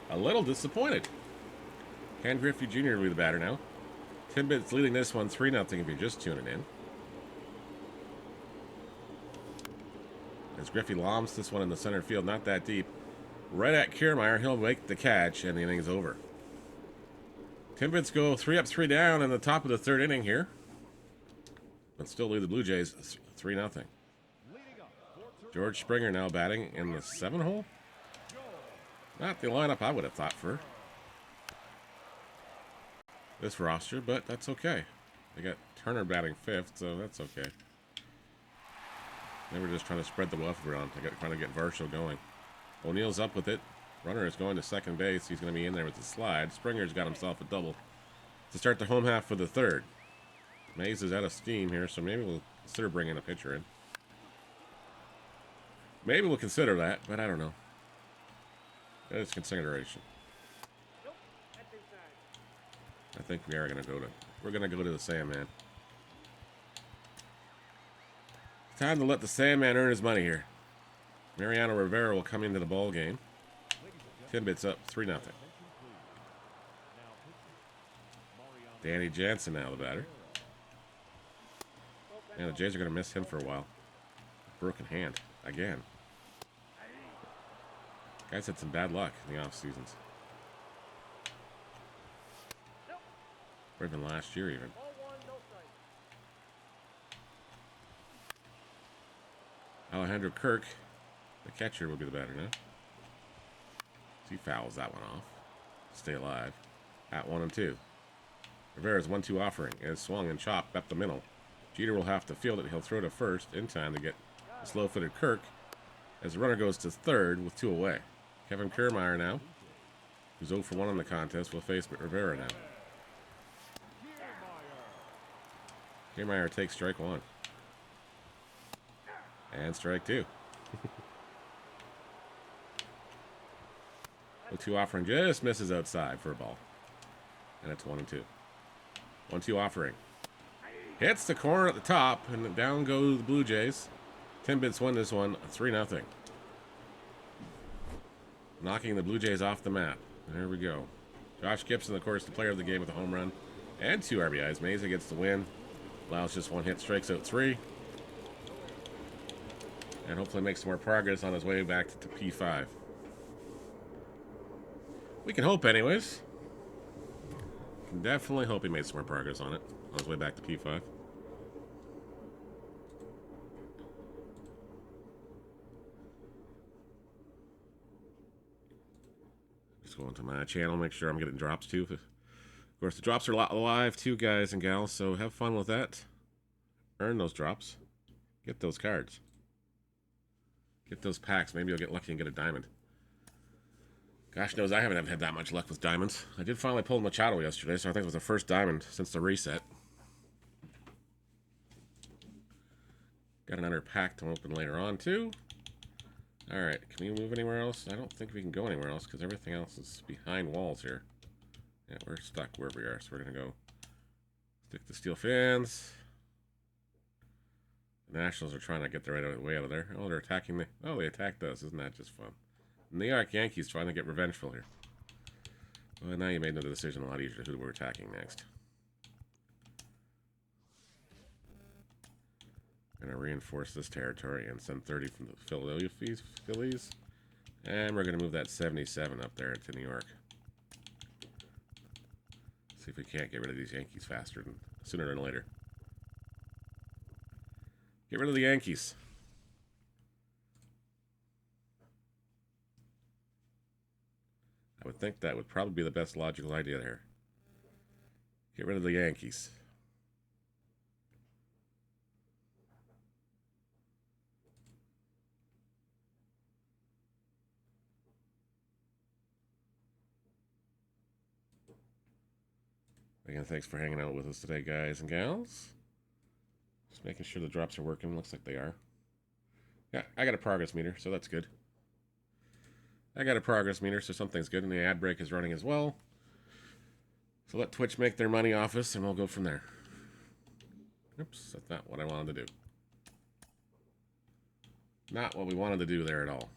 a little disappointed. Ken Griffey Jr. will be the batter now. Timbits leading this one 3-0 if you're just tuning in. As Griffey lobs this one in the center field, not that deep. Right at Kiermaier, he'll make the catch, and the inning's over. Timbits go 3 up, 3 down in the top of the third inning here. But still lead the Blue Jays 3-0. George Springer now batting in the 7 hole. Not the lineup I would have thought for this roster, but that's okay. They got Turner batting 5th, so that's okay. They were just trying to spread the wealth around. They got trying to get Varsho going. O'Neill's up with it. Runner is going to second base. He's going to be in there with the slide. Springer's got himself a double to start the home half for the third. Mays is out of steam here, so maybe we'll consider bringing a pitcher in. Maybe we'll consider that, but I don't know. That is consideration. I think we are going to go to... We're going to go to the Sandman. Time to let the Sandman earn his money here. Mariano Rivera will come into the ball game. Timbits up 3-0. Danny Jansen now the batter. And the Jays are going to miss him for a while. Broken hand again. Guys had some bad luck in the off seasons. Or even last year even. Alejandro Kirk, the catcher, will be the batter now. He fouls that one off. Stay alive. At 1-2. Rivera's 1-2 offering is swung and chopped up the middle. Jeter will have to field it. He'll throw to first in time to get a slow-footed Kirk as the runner goes to third with 2 away. Kevin Kiermaier now, who's 0 for 1 in the contest, will face Rivera now. Kiermaier takes strike 1. And strike 2. 0-2 offering just misses outside for a ball. And it's 1-2. 1-2 offering. Hits the corner at the top, and down go the Blue Jays. Timbits win this one 3-0. Knocking the Blue Jays off the map. There we go. Josh Gibson, of course, the player of the game with a home run and 2 RBIs. Mesa gets the win. Allows just 1 hit, strikes out 3. And hopefully makes some more progress on his way back to P5. We can hope anyways. Can definitely hope he made some more progress on it on his way back to P5. Just go into my channel, make sure I'm getting drops too. Of course, the drops are live too, guys and gals, so have fun with that. Earn those drops. Get those cards. Get those packs. Maybe you'll get lucky and get a diamond. Gosh knows I haven't had that much luck with diamonds. I did finally pull Machado yesterday, so I think it was the first diamond since the reset. Got another pack to open later on, too. Alright, can we move anywhere else? I don't think we can go anywhere else, because everything else is behind walls here. Yeah, we're stuck where we are, so we're going to go stick to steel fans. The Nationals are trying to get their way out of there. Oh, they're attacking the... Oh, they attacked us. Isn't that just fun? New York Yankees trying to get revengeful here. Well, now you made the decision a lot easier who we're attacking next. Going to reinforce this territory and send 30 from the Philadelphia Phillies. And we're going to move that 77 up there to New York. See if we can't get rid of these Yankees sooner than later. Get rid of the Yankees. I would think that would probably be the best logical idea there. Get rid of the Yankees. Again, thanks for hanging out with us today, guys and gals. Just making sure the drops are working. Looks like they are. Yeah, I got a progress meter, so that's good. I got a progress meter, so something's good. And the ad break is running as well. So let Twitch make their money off us, and we'll go from there. Oops, that's not what I wanted to do. Not what we wanted to do there at all.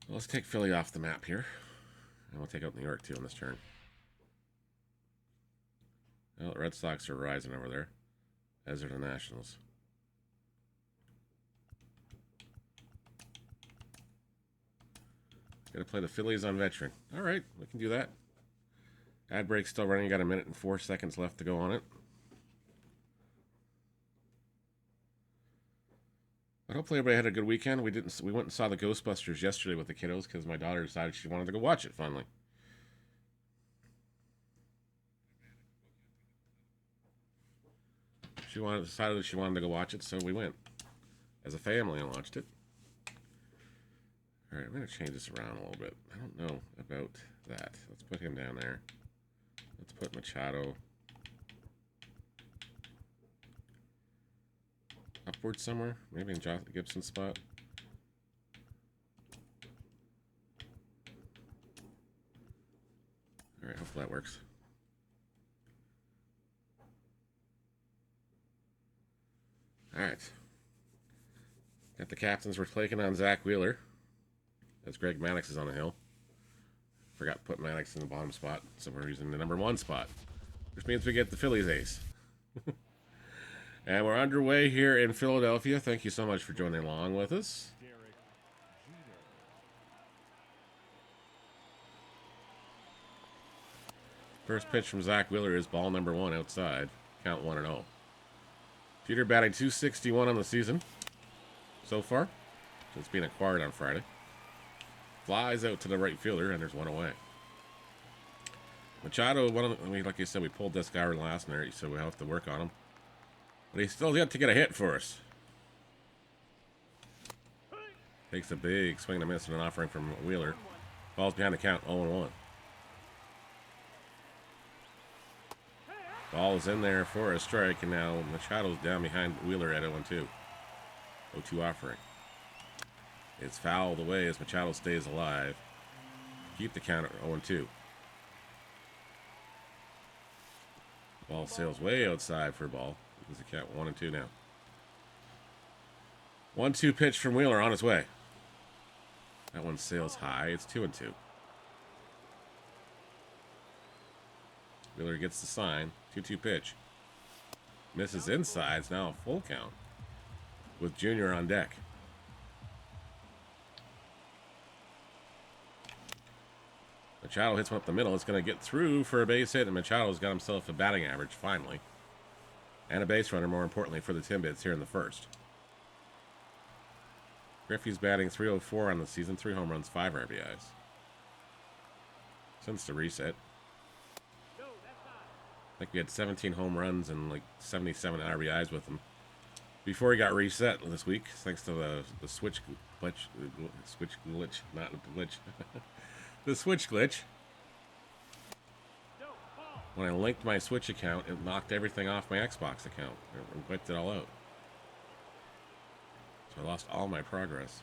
Let's take Philly off the map here. And we'll take out New York, too, on this turn. Well, the Red Sox are rising over there, as are the Nationals. Got to play the Phillies on veteran. All right, we can do that. Ad break still running. Got 1 minute and 4 seconds left to go on it. But hopefully everybody had a good weekend. We went and saw the Ghostbusters yesterday with the kiddos because my daughter decided she wanted to go watch it finally. Decided she wanted to go watch it, so we went as a family and watched it. All right, I'm going to change this around a little bit. I don't know about that. Let's put him down there. Let's put Machado upward somewhere. Maybe in Jonathan Gibson's spot. All right, hopefully that works. All right. Got the captains. We're taking on Zach Wheeler. As Greg Maddux is on the hill. Forgot to put Maddux in the bottom spot, so we're using the number 1 spot, which means we get the Phillies ace. And we're underway here in Philadelphia. Thank you so much for joining along with us. First pitch from Zach Wheeler is ball number 1 outside. Count 1-0. Jeter batting .261 on the season so far, since being acquired on Friday. Flies out to the right fielder, and there's 1 away. Machado, like I said, we pulled this guy last night, so we have to work on him. But he's still yet to get a hit for us. Takes a big swing and a miss and an offering from Wheeler. Falls behind the count, 0-1. Ball is in there for a strike, and now Machado's down behind Wheeler at 0-2. 0-2 offering. It's fouled away as Machado stays alive. Keep the count at 0-2. Ball sails way outside for a ball. Because the count 1-2 now. 1-2 pitch from Wheeler on his way. That one sails high. It's 2-2. Wheeler gets the sign. 2-2 pitch. Misses inside. It's now a full count. With Junior on deck. Machado hits one up the middle. It's going to get through for a base hit, and Machado's got himself a batting average, finally. And a base runner, more importantly, for the Timbits here in the first. Griffey's batting .304 on the season, 3 home runs, 5 RBIs. Since the reset. I think we had 17 home runs and like 77 RBIs with him before he got reset this week, thanks to the switch glitch, not the glitch. The switch glitch. When I linked my Switch account, it knocked everything off my Xbox account. It wiped it all out. So I lost all my progress.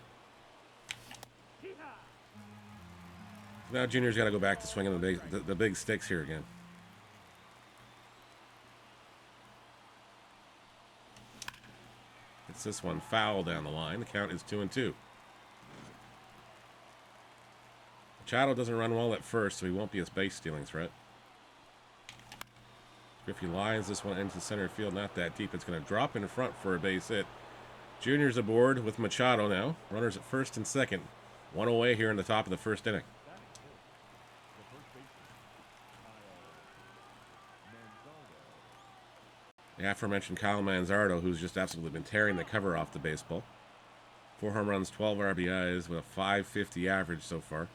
Now Junior's got to go back to swinging the big sticks here again. It's this one foul down the line. The count is 2-2. Machado doesn't run well at first, so he won't be a base stealing threat. Griffey lines this one into center field, not that deep. It's going to drop in front for a base hit. Junior's aboard with Machado now. Runners at first and second. 1 away here in the top of the first inning. The aforementioned Kyle Manzardo, who's just absolutely been tearing the cover off the baseball. 4 home runs, 12 RBIs with a .550 average so far.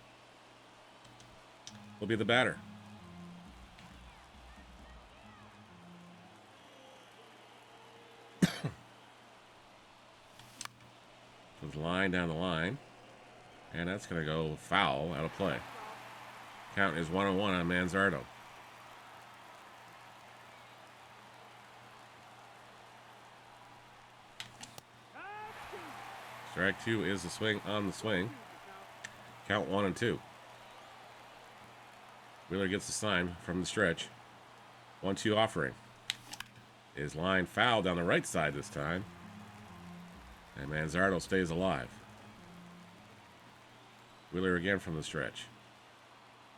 Will be the batter. Line down the line. And that's going to go foul out of play. Count is 1-1 on Manzardo. Strike 2 is the swing on the swing. Count 1-2. Wheeler gets the sign from the stretch. 1-2 offering. Is line foul down the right side this time. And Manzardo stays alive. Wheeler again from the stretch.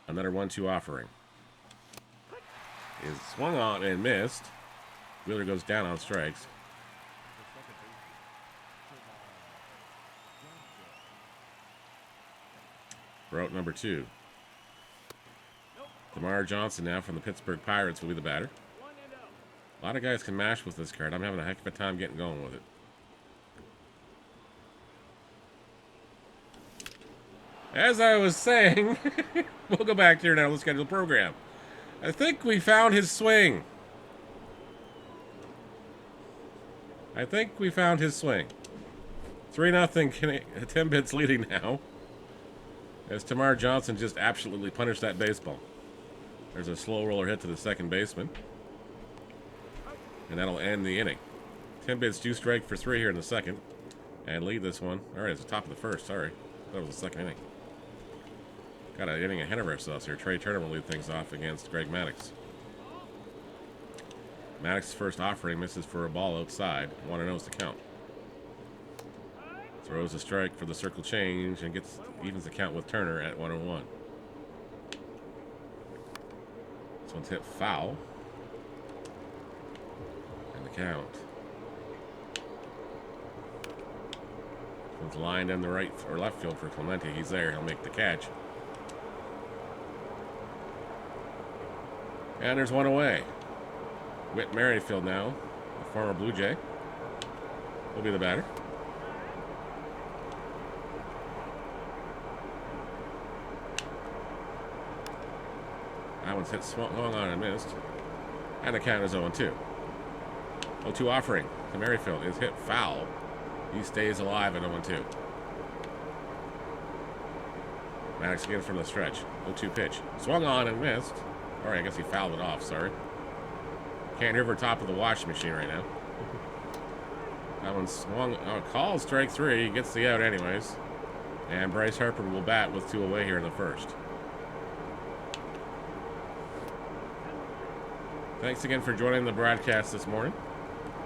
Another 1-2 offering. Is swung on and missed. Wheeler goes down on strikes. For out number 2. Tamar Johnson now from the Pittsburgh Pirates will be the batter. A lot of guys can mash with this card. I'm having a heck of a time getting going with it. As I was saying, we'll go back to your now scheduled program. I think we found his swing. 3-0. Timbits leading now. As Tamar Johnson just absolutely punished that baseball. There's a slow roller hit to the second baseman. And that'll end the inning. Timbits do strike for 3 here in the second. And lead this one. Alright, it's the top of the first. Sorry. That was the second inning. Got an inning ahead of ourselves here. Trey Turner will lead things off against Greg Maddox. Maddox's first offering misses for a ball outside. 1-0 is the count. Throws a strike for the circle change and evens the count with Turner at 1-1. This one's hit foul. And the count. This one's lined in the right or left field for Clemente. He's there. He'll make the catch. And there's one away. Whit Merrifield now, the former Blue Jay, will be the batter. That one's hit swung on and missed. And the count is 0-2. 0-2 offering to Merrifield is hit foul. He stays alive at 0-2. Maddox again from the stretch. 0-2 pitch. Swung on and missed. Alright, I guess he fouled it off, sorry. Can't hear over top of the washing machine right now. That one swung. Called strike 3. He gets the out anyways. And Bryce Harper will bat with 2 away here in the first. Thanks again for joining the broadcast this morning.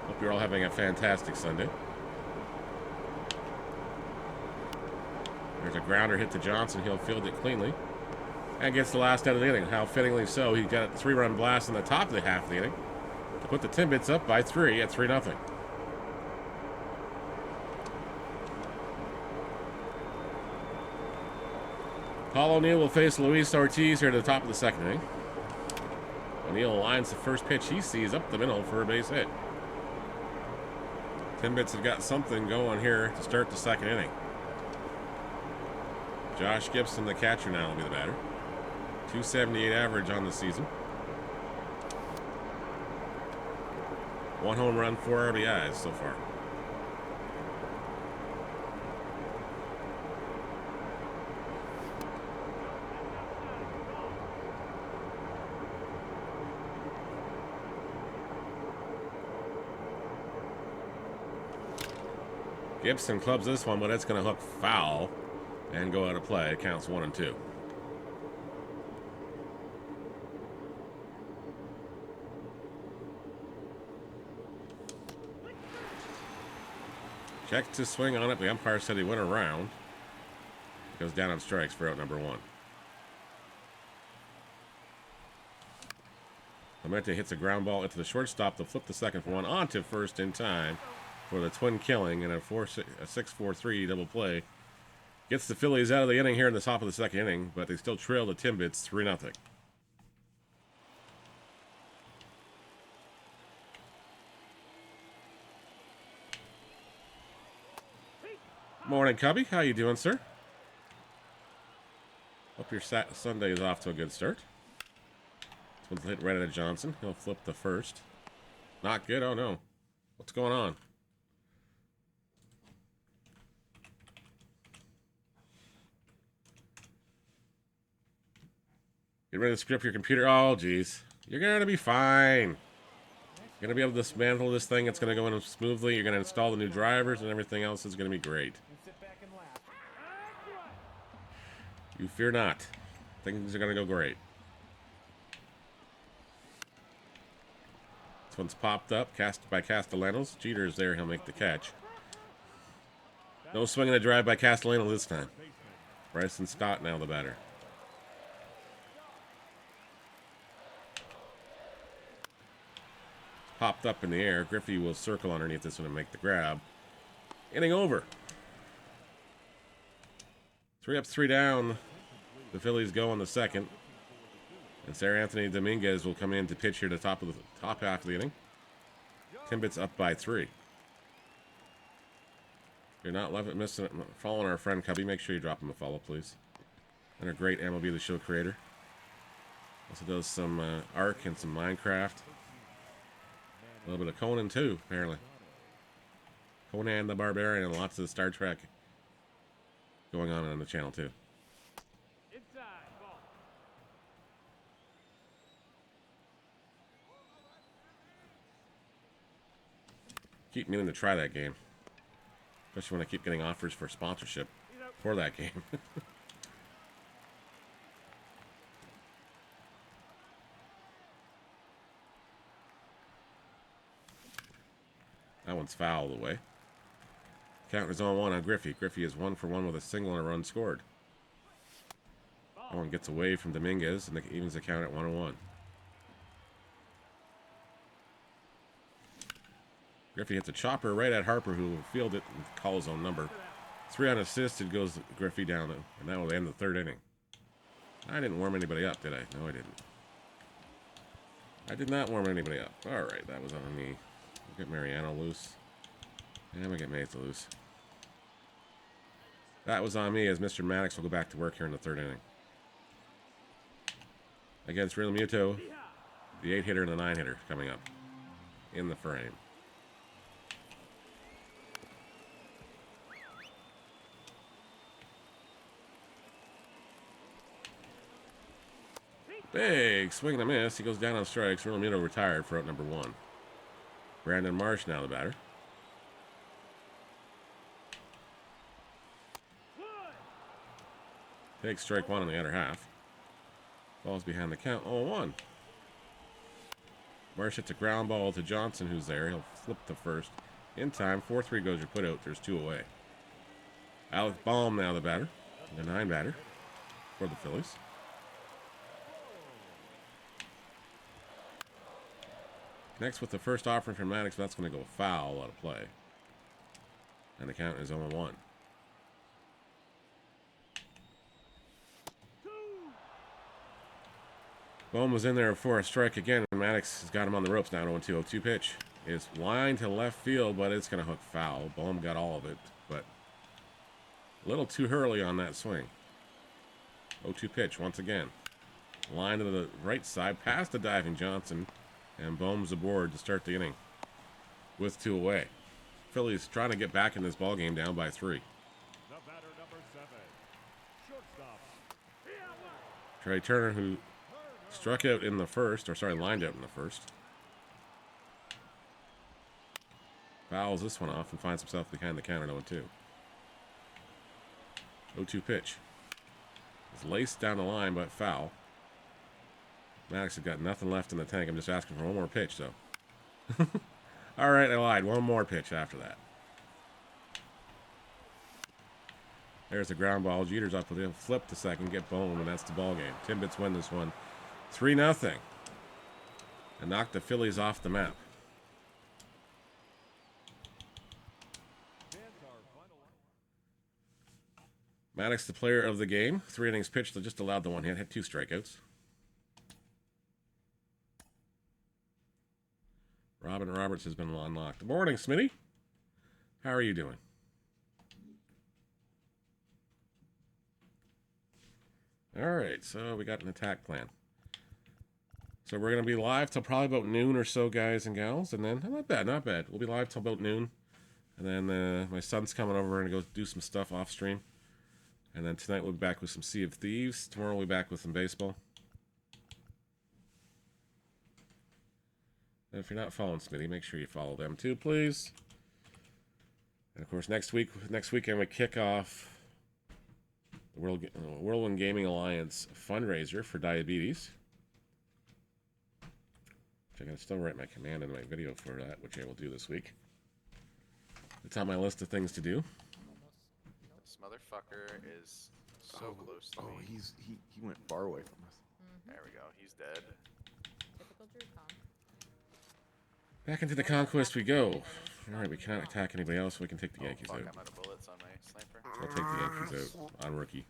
Hope you're all having a fantastic Sunday. There's a grounder hit to Johnson. He'll field it cleanly. And gets the last out of the inning. How fittingly so. He got a 3-run blast in the top of the half of the inning to put the Timbits up by 3 at 3-0. Paul O'Neill will face Luis Ortiz here at the top of the second inning. O'Neill lines the first pitch he sees up the middle for a base hit. Timbits have got something going here to start the second inning. Josh Gibson, the catcher, now will be the batter. 278 average on the season. 1 home run, 4 RBIs so far. Gibson clubs this one, but it's going to hook foul and go out of play. It counts 1-2. Check to swing on it. The umpire said he went around. Goes down on strikes for out number 1. Clemente hits a ground ball into the shortstop to flip the second for 1 onto first in time for the twin killing and a 6-4-3 double play. Gets the Phillies out of the inning here in the top of the second inning, but they still trail the Timbits 3-0. Morning, Cubby. How you doing, sir? Hope your Sunday is off to a good start. This one's hit right at Johnson. He'll flip the first. Not good. Oh, no. What's going on? Get ready to script your computer. Oh, geez. You're going to be fine. You're going to be able to dismantle this thing. It's going to go in smoothly. You're going to install the new drivers, and everything else is going to be great. You fear not. Things are going to go great. This one's popped up, cast by Castellanos. Jeter's there. He'll make the catch. No swing and a drive by Castellanos this time. Bryson Scott now the batter. Popped up in the air. Griffey will circle underneath this one and make the grab. Inning over. 3 up, 3 down. The Phillies go in the second. And Sarah Anthony Dominguez will come in to pitch here to top half of the inning. Timbits up by 3. If you're not following our friend Cubby, make sure you drop him a follow, please. And a great MLB The Show creator. Also does some Ark and some Minecraft. A little bit of Conan, too, apparently. Conan the Barbarian and lots of Star Trek going on the channel, too. Keep meaning to try that game. Especially when I keep getting offers for sponsorship for that game. That one's foul away. Count is on 1 on Griffey. Griffey is 1 for 1 with a single and a run scored. That one gets away from Dominguez and evens the count at 1-1. Griffey hits a chopper right at Harper, who will field it and call his own number. 3 unassisted goes Griffey down, and that will end the 3rd inning. I didn't warm anybody up, did I? No, I didn't. I did not warm anybody up. All right, that was on me. We'll get Mariano loose. And we'll get Meza loose. That was on me, as Mr. Maddox will go back to work here in the 3rd inning. Against Real Muto, the 8-hitter and the 9-hitter coming up in the frame. Big swing and a miss. He goes down on strikes. Real Muto retired for out number 1. Brandon Marsh now the batter. Takes strike 1 in the other half. Falls behind the count. 0-1. Marsh hits a ground ball to Johnson, who's there. He'll flip to first. In time. 4-3 goes your put out. There's 2 away. Alec Baum now the batter. The 9 batter for the Phillies. Next with the first offering from Maddox, that's going to go foul out of play. And the count is 0-1. Bohm was in there for a strike again, and Maddox has got him on the ropes now. 0-2 pitch is line to left field, but it's going to hook foul. Bohm got all of it, but a little too early on that swing. 0-2 pitch once again. Line to the right side, past the diving Johnson. And Bohm's aboard to start the inning with 2 away. Phillies trying to get back in this ball game, down by 3. The batter, number 7, shortstop. Trey Turner, who struck out in the first, lined out in the first. Fouls this one off and finds himself behind the counter 0-2. 0-2 pitch. It's laced down the line, but foul. Maddox has got nothing left in the tank. I'm just asking for one more pitch, though. All right, I lied. One more pitch after that. There's the ground ball. Jeter's up with him. Flip to second, get Bohm, and that's the ball game. Timbits win this one 3-0. And knock the Phillies off the map. Maddox, the player of the game. 3 innings pitched, just allowed the 1 hit. Had 2 strikeouts. Robin Roberts has been unlocked. Good morning, Smitty. How are you doing? All right, so we got an attack plan. So we're going to be live till probably about noon or so, guys and gals. And then, not bad, not bad. We'll be live till about noon. And then my son's coming over and go do some stuff off stream. And then tonight we'll be back with some Sea of Thieves. Tomorrow we'll be back with some baseball. And if you're not following Smitty, make sure you follow them too, please. And of course, next weekend we kick off the Whirlwind Gaming Alliance fundraiser for diabetes. Which I can still write my command in my video for that, which I will do this week. It's on my list of things to do. This motherfucker is So close to me. He went far away from us. There we go. He's dead. Typical Drew comp. Back into the conquest we go. Alright, we cannot attack anybody else, so we can take the Oh, Yankees fuck, out. I'm out of bullets on my sniper. I'll take the Yankees out on rookie.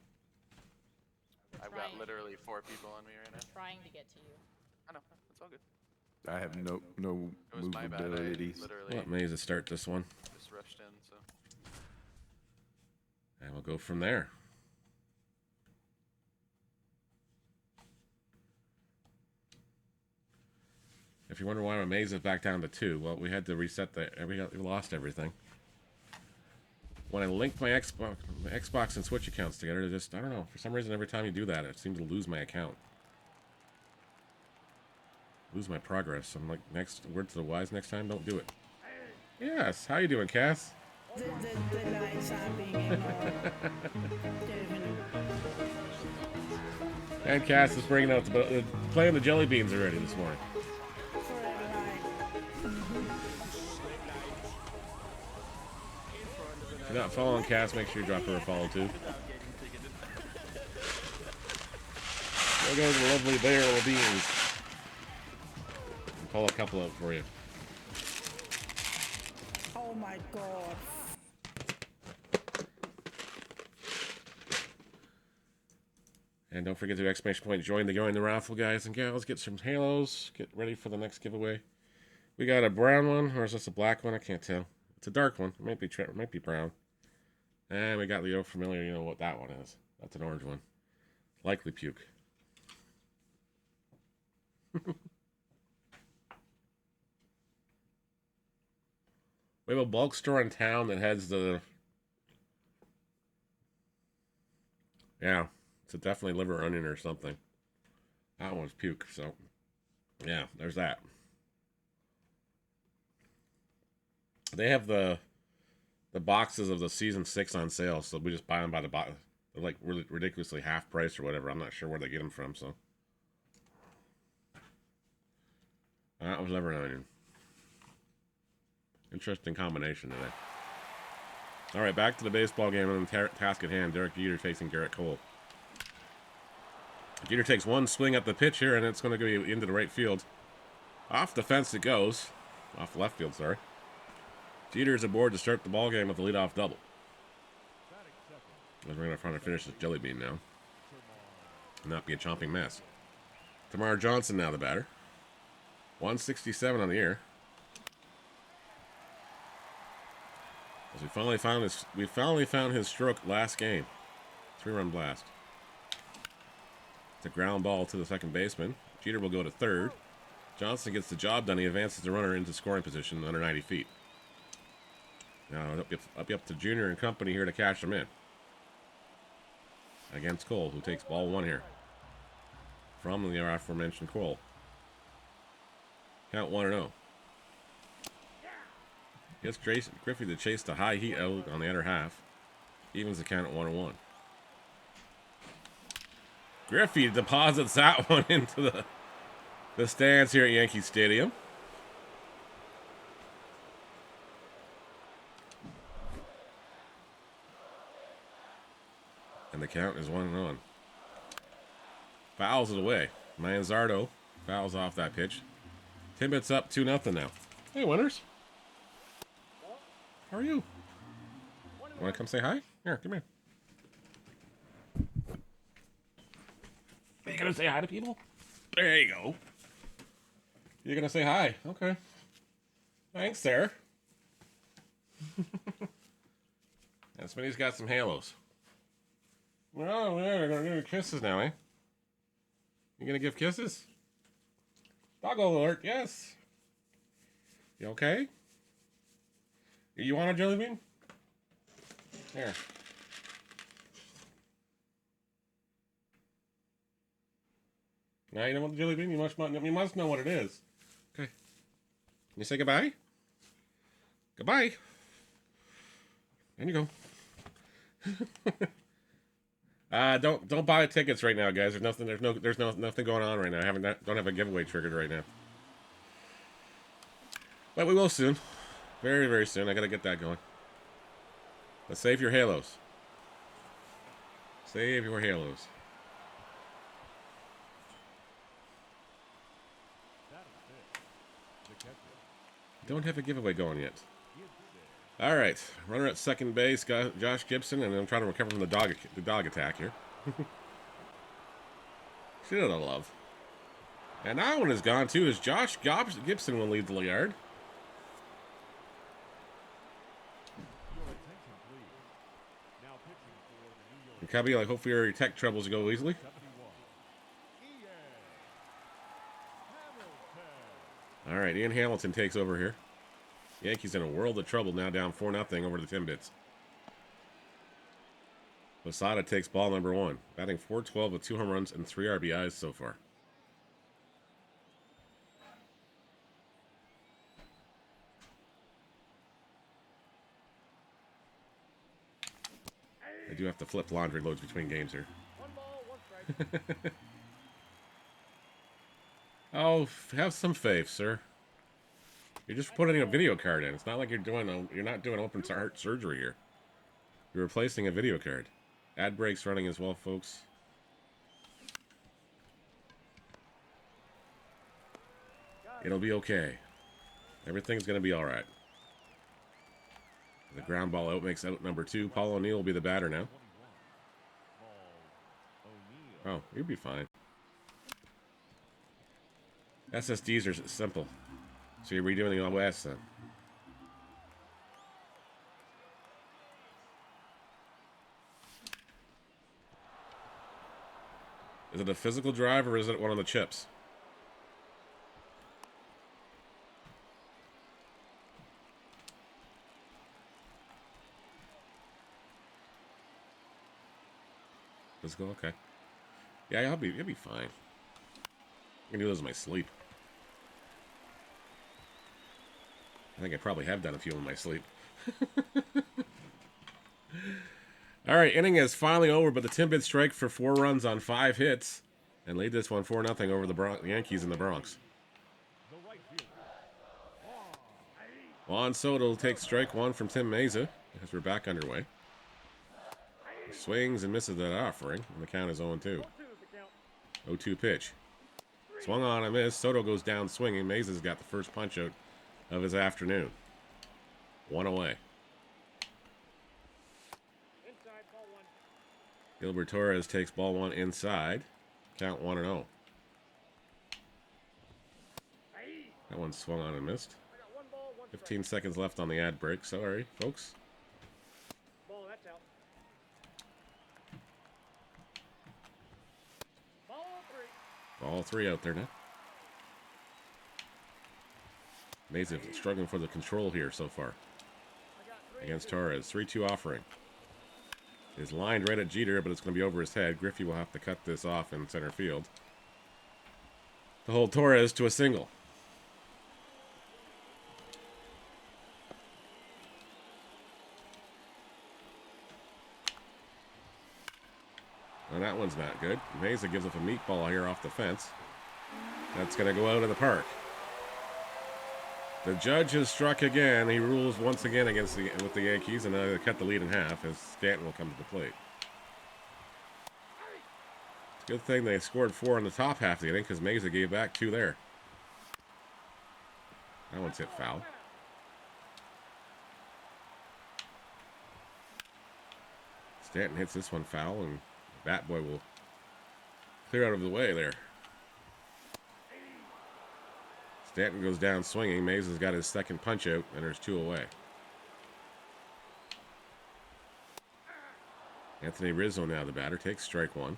I've got literally 4 people on me right now. Trying to get to you. I know. It's all good. I have no It was my bad. I movabilities. literally Let Maze to start this one. just rushed in, so. And we'll go from there. If you wonder why my Maze is back down to 2, well, we had to reset we lost everything. When I linked my Xbox and Switch accounts together, I don't know, for some reason every time you do that, it seems to lose my account. Lose my progress. I'm like, word to the wise next time, don't do it. Yes, how you doing, Cass? The lights are being And Cass is bringing out playing the jelly beans already this morning. If you're not following Cass, make sure you drop her a follow too. There goes the lovely barrel of beans. I'll pull a couple up for you. Oh my god. And don't forget to exclamation point join the raffle, guys and gals. Get some halos. Get ready for the next giveaway. We got a brown one, or is this a black one? I can't tell. It's a dark one. It might be brown. And we got Leo familiar. You know what that one is. That's an orange one. Likely puke. We have a bulk store in town that has the... Yeah, it's definitely liver onion or something. That one's puke, so... Yeah, there's that. They have the boxes of the season 6 on sale, so we just buy them by the box. They're like really ridiculously half price or whatever. I'm not sure where they get them from, so... That was liver onion. Interesting combination today. All right, back to the baseball game and the task at hand. Derek Jeter facing Garrett Cole. Jeter takes one swing at the pitch here, and it's going to go into the right field. Off the fence it goes. Off the left field, sorry. Jeter's aboard to start the ball game with a leadoff double. We're going to try to finish this jelly bean now. And not be a chomping mess. Tamar Johnson now the batter. 167 on the year. As we finally found his stroke last game. 3-run blast. It's a ground ball to the second baseman. Jeter will go to third. Johnson gets the job done. He advances the runner into scoring position under 90 feet. Now up to Junior and company here to cash him in. Against Cole, who takes ball 1 here. From the aforementioned Cole. Count 1-0. Gets Griffey to chase the high heat out on the other half. Evens the count at 1-1. Griffey deposits that one into the stands here at Yankee Stadium. And the count is 1-1. Fouls it away. Manzardo fouls off that pitch. Timbett's up 2-0 now. Hey, winners. How are you? Want to come say hi? Here, come here. Are you going to say hi to people? There you go. You're going to say hi. Okay. Thanks, Sarah. And Smitty's got some halos. Oh, yeah, they're going to give kisses now, eh? You going to give kisses? Doggo alert, yes. You okay? You want a jelly bean? Here. Now you don't want the jelly bean? You must know what it is. Okay. Can you say goodbye? Goodbye. There you go. Don't buy tickets right now, guys. There's nothing going on right now. Don't have a giveaway triggered right now. But we will soon. Very, very soon. I gotta get that going. But save your halos. Save your halos. Don't have a giveaway going yet. All right, runner at second base, Josh Gibson, and I'm trying to recover from the dog attack here. She did a love. And that one is gone too. As Josh Gibson will leave the yard. And Cubby, like, hopefully your tech troubles go easily. All right, Ian Hamilton takes over here. Yankees in a world of trouble now, down 4-0 over the Timbits. Losada takes ball number 1, batting .412 with 2 home runs and 3 RBIs so far. I do have to flip laundry loads between games here. Oh, have some faith, sir. You're just putting a video card in. It's not like you're not doing open heart surgery here. You're replacing a video card. Ad breaks running as well, folks. It'll be okay. Everything's going to be all right. The ground ball out makes out number 2. Paul O'Neill will be the batter now. Oh, you'll be fine. SSDs are simple. So you're redoing the OS then. Is it a physical drive or is it one of the chips? Physical, okay. Yeah, you'll be fine. I can do this in my sleep. I think I probably have done a few in my sleep. All right, inning is finally over, but the Timbits strike for 4 runs on 5 hits and lead this one 4-0 over the Yankees in the Bronx. Juan Soto will take strike 1 from Tim Meza as we're back underway. He swings and misses that offering, and the count is 0-2. 0-2 pitch. Swung on and missed. Soto goes down swinging. Meza's got the first punch out of his afternoon. 1 away. Gilbert Torres takes ball 1 inside. Count 1-0. That one swung on and missed. 15 seconds left on the ad break. Sorry, folks. Ball 3 out there now. Meza struggling for the control here so far. Against Torres. 3-2 offering. Is lined right at Jeter, but it's going to be over his head. Griffey will have to cut this off in center field to hold Torres to a single. And that one's not good. Meza gives up a meatball here off the fence. That's going to go out of the park. The judge has struck again. He rules once again with the Yankees, and they cut the lead in half as Stanton will come to the plate. It's a good thing they scored 4 in the top half of the inning because Meza gave back 2 there. That one's hit foul. Stanton hits this one foul, and Bat Boy will clear out of the way there. Stanton goes down swinging. Meza's got his second punch out, and there's 2 away. Anthony Rizzo now the batter. Takes strike 1.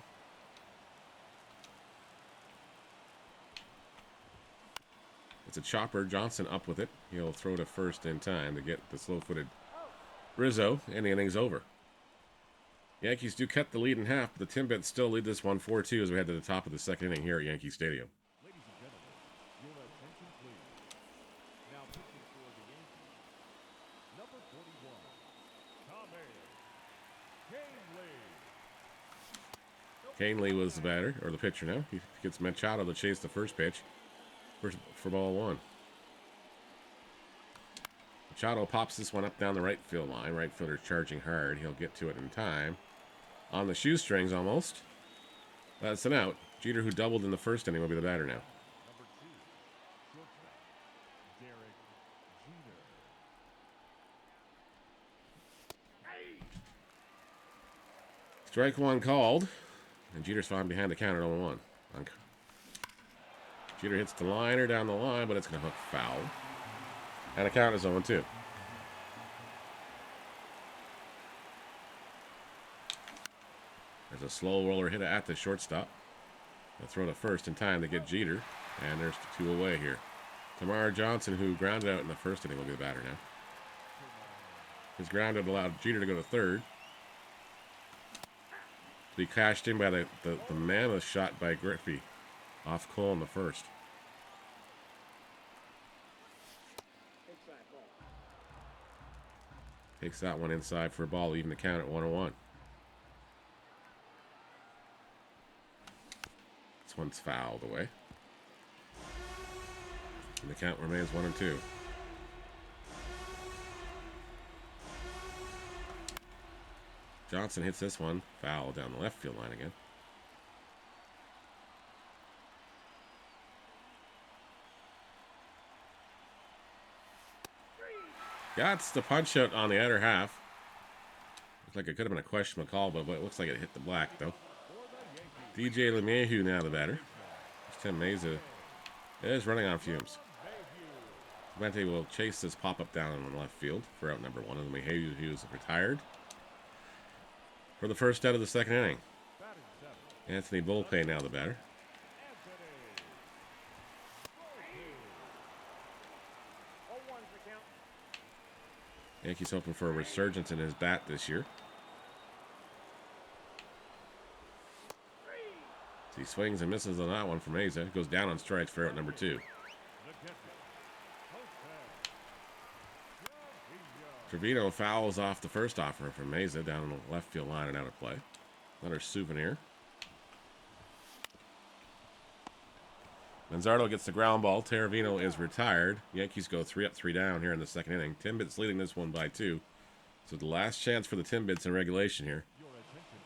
It's a chopper. Johnson up with it. He'll throw to first in time to get the slow-footed Rizzo, and the inning's over. Yankees do cut the lead in half, but the Timbits still lead this one 4-2 as we head to the top of the second inning here at Yankee Stadium. Ladies and gentlemen, your attention please. Now pitching for the Yankees, number 41, Tommy Kahnle. Kahnle was the batter, or the pitcher now. He gets Machado to chase the first pitch for ball 1. Machado pops this one up down the right field line. Right fielder charging hard. He'll get to it in time. On the shoestrings almost. That's an out. Jeter, who doubled in the first inning, will be the batter now. Number 2, shortstop, Derek Jeter. Strike one called. And Jeter's fine behind the count at 0-1. Jeter hits the liner down the line, but it's going to hook foul. And the count is 0-2. There's a slow roller hit at the shortstop. They'll throw to first in time to get Jeter. And there's 2 away here. Tamar Johnson, who grounded out in the first inning, will be the batter now. His ground out allowed Jeter to go to third. To be cashed in by the mammoth shot by Griffey off Cole in the first. Takes that one inside for a ball, even the count at 1-1. This one's fouled away. And the count remains 1-2. Johnson hits this one. Foul down the left field line again. Got the punch out on the outer half. Looks like it could have been a questionable call, but it looks like it hit the black, though. DJ LeMahieu now the batter. Tim Meza is running on fumes. Clemente will chase this pop-up down in the left field for out number 1. And LeMahieu, who is retired for the first out of the second inning. Anthony Volpe now the batter. Yankees hoping for a resurgence in his bat this year. He swings and misses on that one from Meza. Goes down on strikes for out number 2. Trevino fouls off the first offer from Meza down on the left field line and out of play. Another souvenir. Manzardo gets the ground ball. Taravino is retired. Yankees go 3 up, 3 down here in the second inning. Timbits leading this one by 2. So the last chance for the Timbits in regulation here.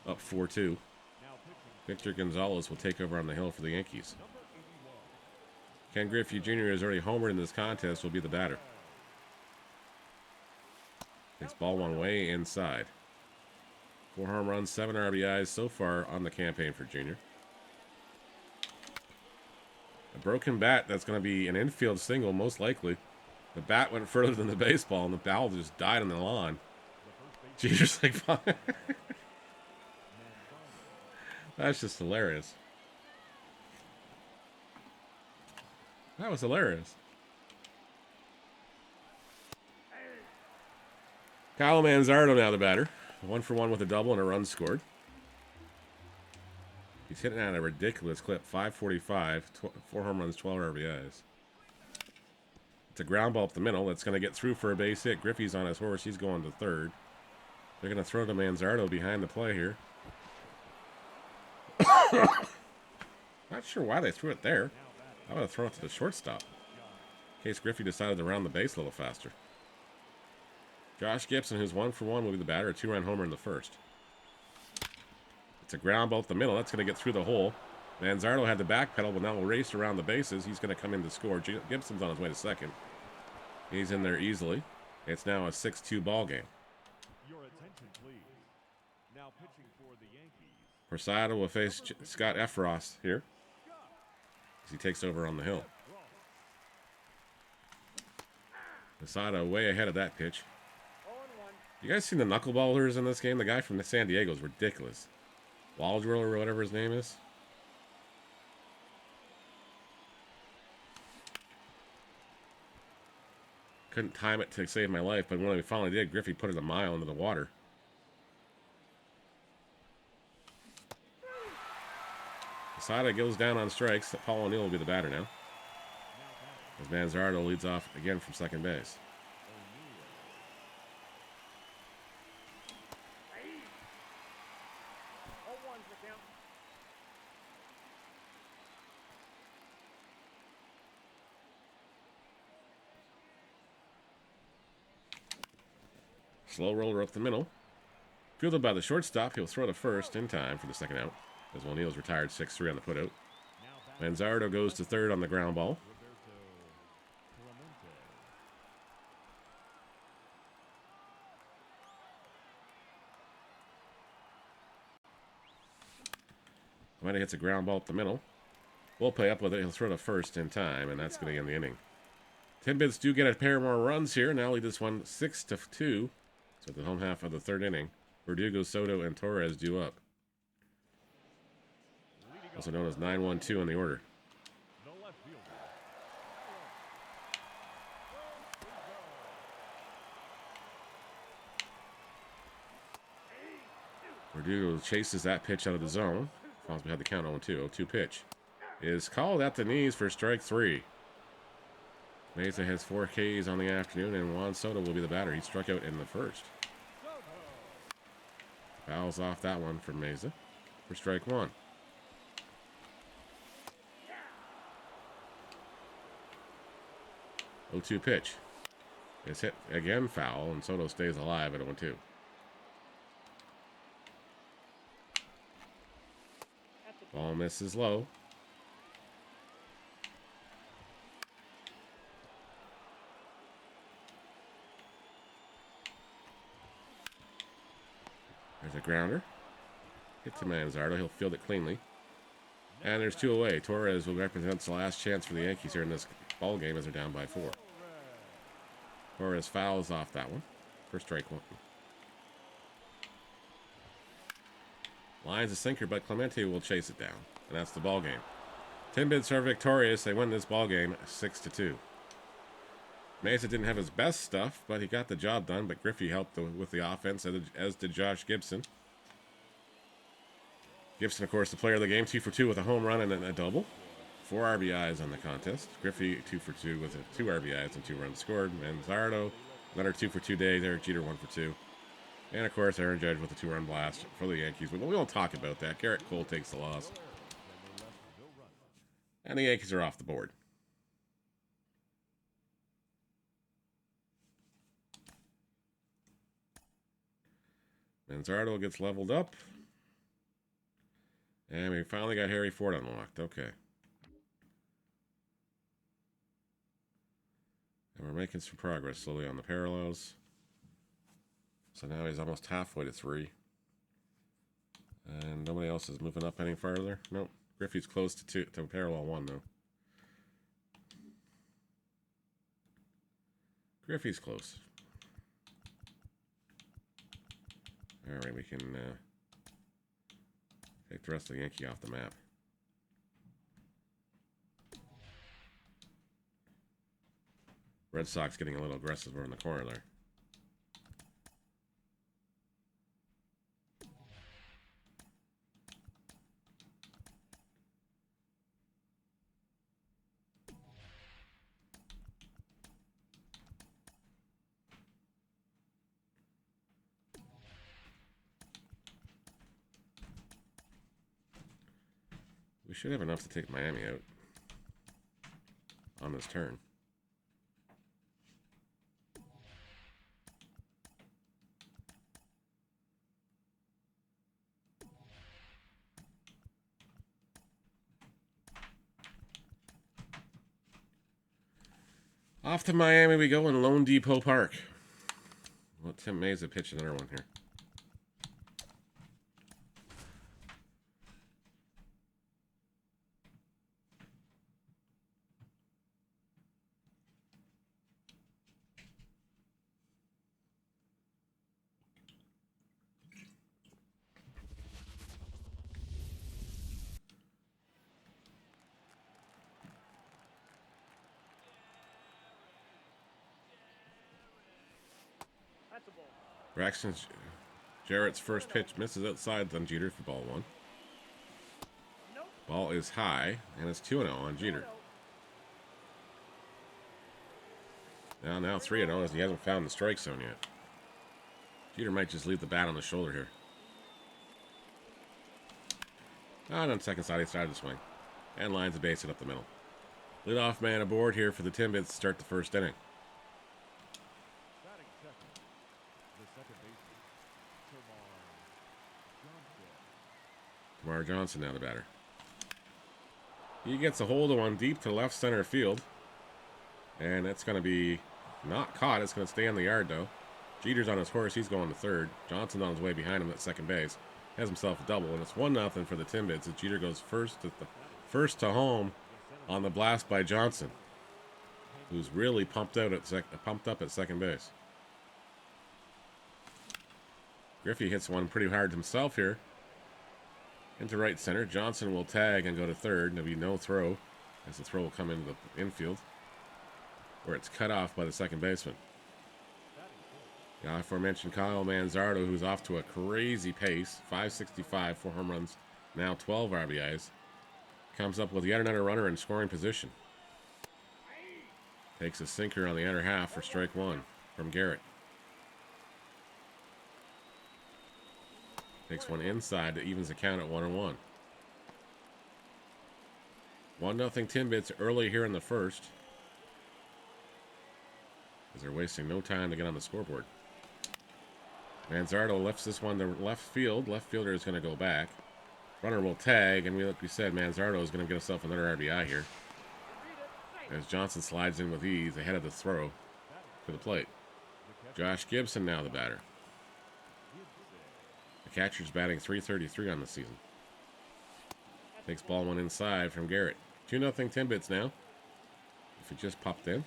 Up 4-2. Victor Gonzalez will take over on the hill for the Yankees. Ken Griffey Jr. has already homered in this contest, will be the batter. It's ball one way inside. 4 home runs, 7 RBIs so far on the campaign for Jr. A broken bat, that's going to be an infield single, most likely. The bat went further than the baseball, and the ball just died on the lawn. Jeter's like, that's just hilarious. That was hilarious. Kyle Manzardo now the batter. 1 for 1 with a double and a run scored. He's hitting at a ridiculous clip. 545, 4 home runs, 12 RBIs. It's a ground ball up the middle. That's going to get through for a base hit. Griffey's on his horse. He's going to third. They're going to throw to Manzardo behind the play here. Not sure why they threw it there. I would have thrown it to the shortstop. In case Griffey decided to round the base a little faster. Josh Gibson, who's 1 for 1, will be the batter. A 2-run homer in the first. It's a ground ball up the middle. That's going to get through the hole. Manzardo had the back pedal, but now will race around the bases. He's going to come in to score. Gibson's on his way to second. He's in there easily. It's now a 6-2 ball game. Your attention, please. Now pitching for the Yankees. Posada will face Scott Efros here as he takes over on the hill. Posada way ahead of that pitch. You guys seen the knuckleballers in this game? The guy from San Diego is ridiculous. Waldrell or whatever his name is. Couldn't time it to save my life, but when we finally did, Griffey put it a mile into the water. Posada goes down on strikes. Paul O'Neill will be the batter now. As Manzardo leads off again from second base. Slow roller up the middle. Fielded by the shortstop, he'll throw to first in time for the second out, as O'Neill's retired 6-3 on the putout. Manzardo goes to third on the ground ball. Clemente hits a ground ball up the middle. We'll play up with it. He'll throw to first in time, and that's going to end the inning. Timbits do get a pair more runs here. Now lead this one 6-2. So at the home half of the third inning, Verdugo, Soto, and Torres due up. Also known as 9-1-2 in the order. Verdugo chases that pitch out of the zone. Falls behind the count 0-2. 0-2 pitch is called at the knees for strike 3. Mesa has 4 Ks on the afternoon, and Juan Soto will be the batter. He struck out in the first. Fouls off that one from Mesa for strike 1. Oh, 0-2 pitch is hit again, foul, and Soto stays alive at 0-2. Ball misses low. There's a grounder. Hit to Manzardo. He'll field it cleanly. And there's 2 away. Torres will represent the last chance for the Yankees here in this ball game as they're down by 4. Torres fouls off that one for strike 1. Lines a sinker, but Clemente will chase it down. And that's the ball game. Timbits are victorious. They win this ball game 6-2. Mesa didn't have his best stuff, but he got the job done. But Griffey helped with the offense, as did Josh Gibson. Gibson, of course, the player of the game, 2 for 2 with a home run and a double. 4 RBIs on the contest. Griffey, 2 for 2 with 2 RBIs and 2 runs scored. Manzardo, another 2 for 2 day. Derek Jeter, 1 for 2. And, of course, Aaron Judge with a 2-run blast for the Yankees. But we won't talk about that. Garrett Cole takes the loss. And the Yankees are off the board. Manzardo gets leveled up. And we finally got Harry Ford unlocked. Okay. And we're making some progress slowly on the parallels. So now he's almost halfway to 3. And nobody else is moving up any farther. Nope. Griffey's close to parallel 1, though. Griffey's close. All right, we can take the rest of the Yankee off the map. Red Sox getting a little aggressive over in the corner there. We should have enough to take Miami out on this turn. Off to Miami we go in Lone Depot Park. Well, Tim Mesa pitch another one here. Braxton Jarrett's first pitch misses outside on Jeter for ball 1. Ball is high, and it's 2-0 on Jeter. Now 3-0 as he hasn't found the strike zone yet. Jeter might just leave the bat on the shoulder here. And on the second side, he started to swing. And lines the base it up the middle. Leadoff man aboard here for the Timbits to start the first inning. Batting second, the second baseman, Termarr Lamar Johnson now the batter. He gets a hold of one deep to left center field. And it's going to be not caught. It's going to stay on the yard, though. Jeter's on his horse. He's going to third. Johnson's on his way behind him at second base. Has himself a double, and it's 1-0 for the Timbits as Jeter goes first to home on the blast by Johnson, who's really pumped up at second base. Griffey hits one pretty hard himself here into right center. Johnson will tag and go to third. There'll be no throw, as the throw will come into the infield, where it's cut off by the second baseman. The aforementioned Kyle Manzardo, who's off to a crazy pace, 565, 4 home runs, now 12 RBIs, comes up with yet another runner in scoring position. Takes a sinker on the outer half for strike one from Garrett. Takes one inside that evens the count at 1-1. 1-0 Timbits early here in the first, as they're wasting no time to get on the scoreboard. Manzardo lifts this one to left field. Left fielder is going to go back. Runner will tag, and like we said, Manzardo is going to get himself another RBI here, as Johnson slides in with ease ahead of the throw to the plate. Josh Gibson now the batter. The catcher's batting .333 on the season. Takes ball one inside from Garrett. 2-0 Timbits now. If it just popped in.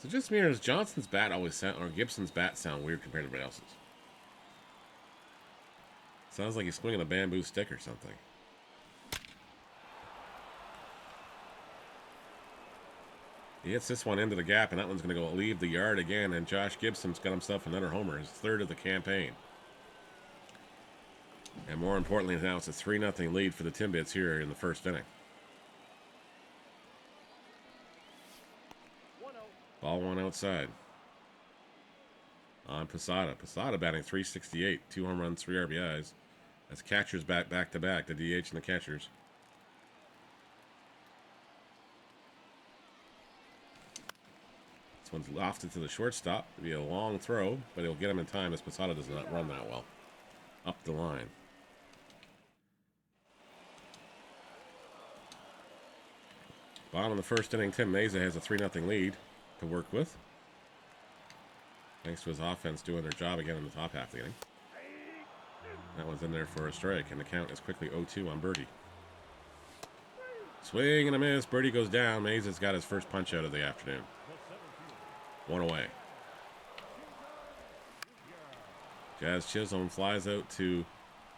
So just me, or does Johnson's bat always sound, or Gibson's bat sound weird compared to everybody else's? Sounds like he's swinging a bamboo stick or something. He hits this one into the gap, and that one's going to go leave the yard again, and Josh Gibson's got himself another homer, his third of the campaign. And more importantly now, it's a 3-0 lead for the Timbits here in the first inning. Ball one outside. On Posada. Posada batting .368, 2 home runs, 3 RBIs. As catchers back to back, the DH and the catchers. This one's lofted to the shortstop. It'll be a long throw, but he'll get him in time as Posada does not run that well. Up the line. Bottom of the first inning, Tim Meza has a 3-0 lead to work with, thanks to his offense doing their job again in the top half of the inning. That one's in there for a strike, and the count is quickly 0-2 on Birdie. Swing and a miss. Birdie goes down. Meza's got his first punch out of the afternoon. One away. Jazz Chisholm flies out to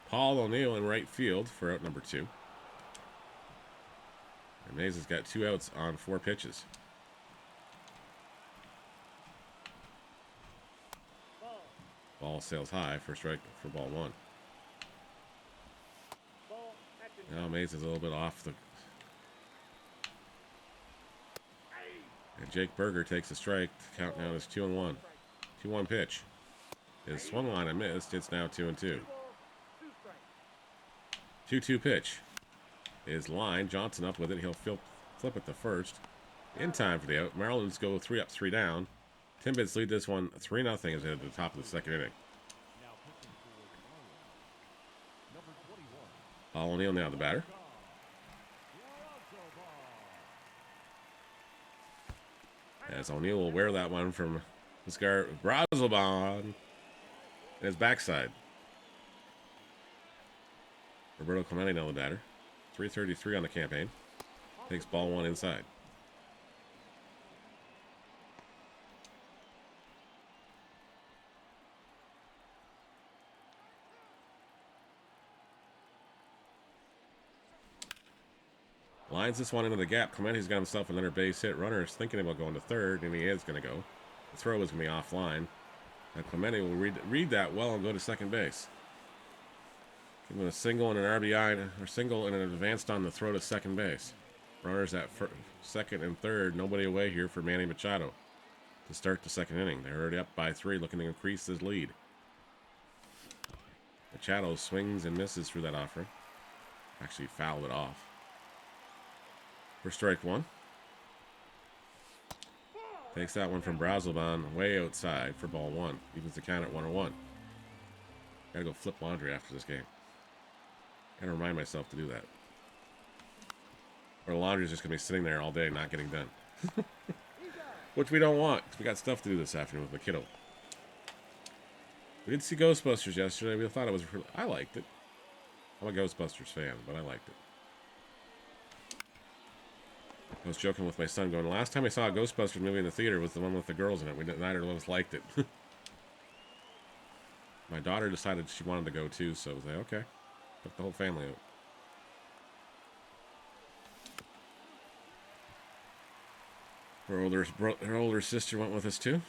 Paul O'Neill in right field for out number 2. And Meza's got 2 outs on 4 pitches. Ball sails high for strike for ball 1. Now Mays is a little bit off the. And Jake Berger takes a strike. The count now is 2-1. 2-1 pitch. Is swung on and missed. It's now 2-2. 2-2 pitch. Is line. Johnson up with it. He'll flip it to first. In time for the out. Maryland's go 3 up, 3 down. Timbits lead this one 3-0 as they head to the top of the second inning. Paul O'Neill now the batter. As O'Neill will wear that one from Oscar Brazelbaum in his backside. Roberto Clemente now the batter. 333 on the campaign. Takes ball 1 inside. Lines this one into the gap. Clemente's got himself another base hit. Runner is thinking about going to third, and he is going to go. The throw is going to be offline. And Clemente will read that well and go to second base. Give him a single and an RBI, or single and an advanced on the throw to second base. Runners at second and third. Nobody away here for Manny Machado to start the second inning. They're already up by 3, looking to increase his lead. Machado swings and misses through that offering. Actually fouled it off. For strike 1. Takes that one from Brazelbaum way outside for ball 1. Evens the count at 1-1. Gotta go flip laundry after this game. Gotta remind myself to do that. Or the laundry's just gonna be sitting there all day not getting done. Which we don't want, because we got stuff to do this afternoon with the kiddo. We did see Ghostbusters yesterday. We thought it was... I liked it. I'm a Ghostbusters fan, but I liked it. I was joking with my son going, the last time I saw a Ghostbusters movie in the theater was the one with the girls in it. Neither of us liked it. My daughter decided she wanted to go too, so I was like, okay. Took the whole family out. Her older sister went with us too.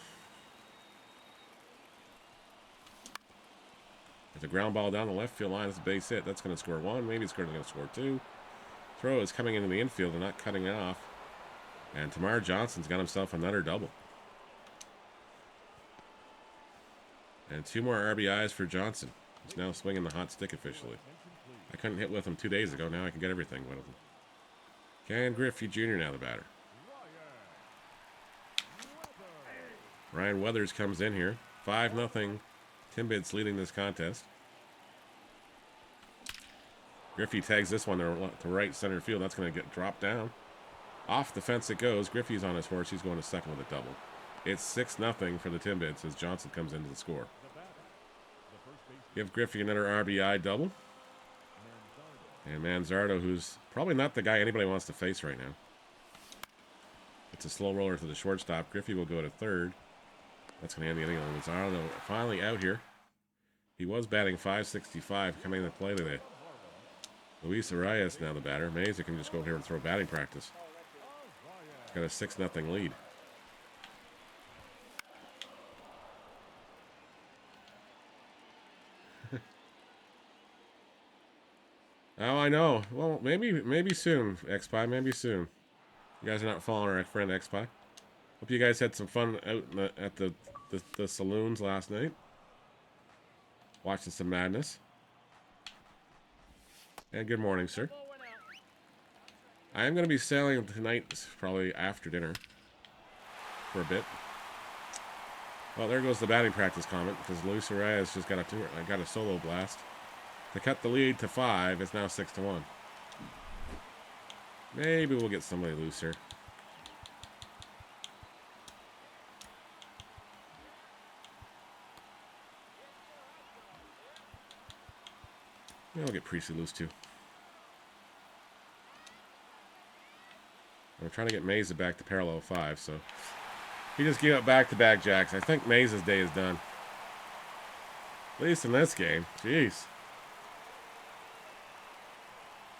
There's a ground ball down the left field line. It's a base hit. That's going to score 1. Maybe it's going to score 2. Throw is coming into the infield and not cutting it off. And Tamar Johnson's got himself another double. And 2 more RBIs for Johnson. He's now swinging the hot stick officially. I couldn't hit with him 2 days ago. Now I can get everything with him. Ken Griffey Jr. now the batter. Ryan Weathers comes in here. 5-0. Timbits leading this contest. Griffey tags this one to right center field. That's going to get dropped down. Off the fence it goes. Griffey's on his horse. He's going to second with a double. It's 6-0 for the Timbits as Johnson comes into the score. Give Griffey another RBI double. And Manzardo, who's probably not the guy anybody wants to face right now. It's a slow roller to the shortstop. Griffey will go to third. That's going to end the inning. Manzardo finally out here. He was batting .565 coming into play today. Luis Arias now the batter. Meza can just go here and throw batting practice. He's got a 6-0 lead. Oh, I know. Well, maybe soon, X-Pie. Maybe soon. You guys are not following our friend X-Pie. Hope you guys had some fun out at the saloons last night. Watching some madness. And good morning, sir. I am going to be sailing tonight, probably after dinner, for a bit. Well, there goes the batting practice comment, because Luis Arias just got a solo blast. To cut the lead to 5, it's now 6-1. Maybe we'll get somebody loose here. Yeah, we'll get Priestley loose too. I'm trying to get Meza back to parallel 5, so he just gave up back-to-back jacks. I think Meza's day is done. At least in this game. Jeez.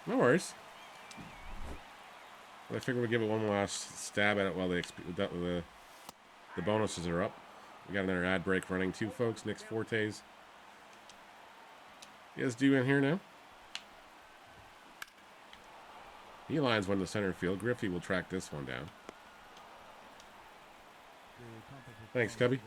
No worries. I figure we'll give it one last stab at it while the bonuses are up. We got another ad break running too, folks. Nick's Fortes. You guys do in here now? He lines one to center field. Griffey will track this one down. Thanks, Cubby.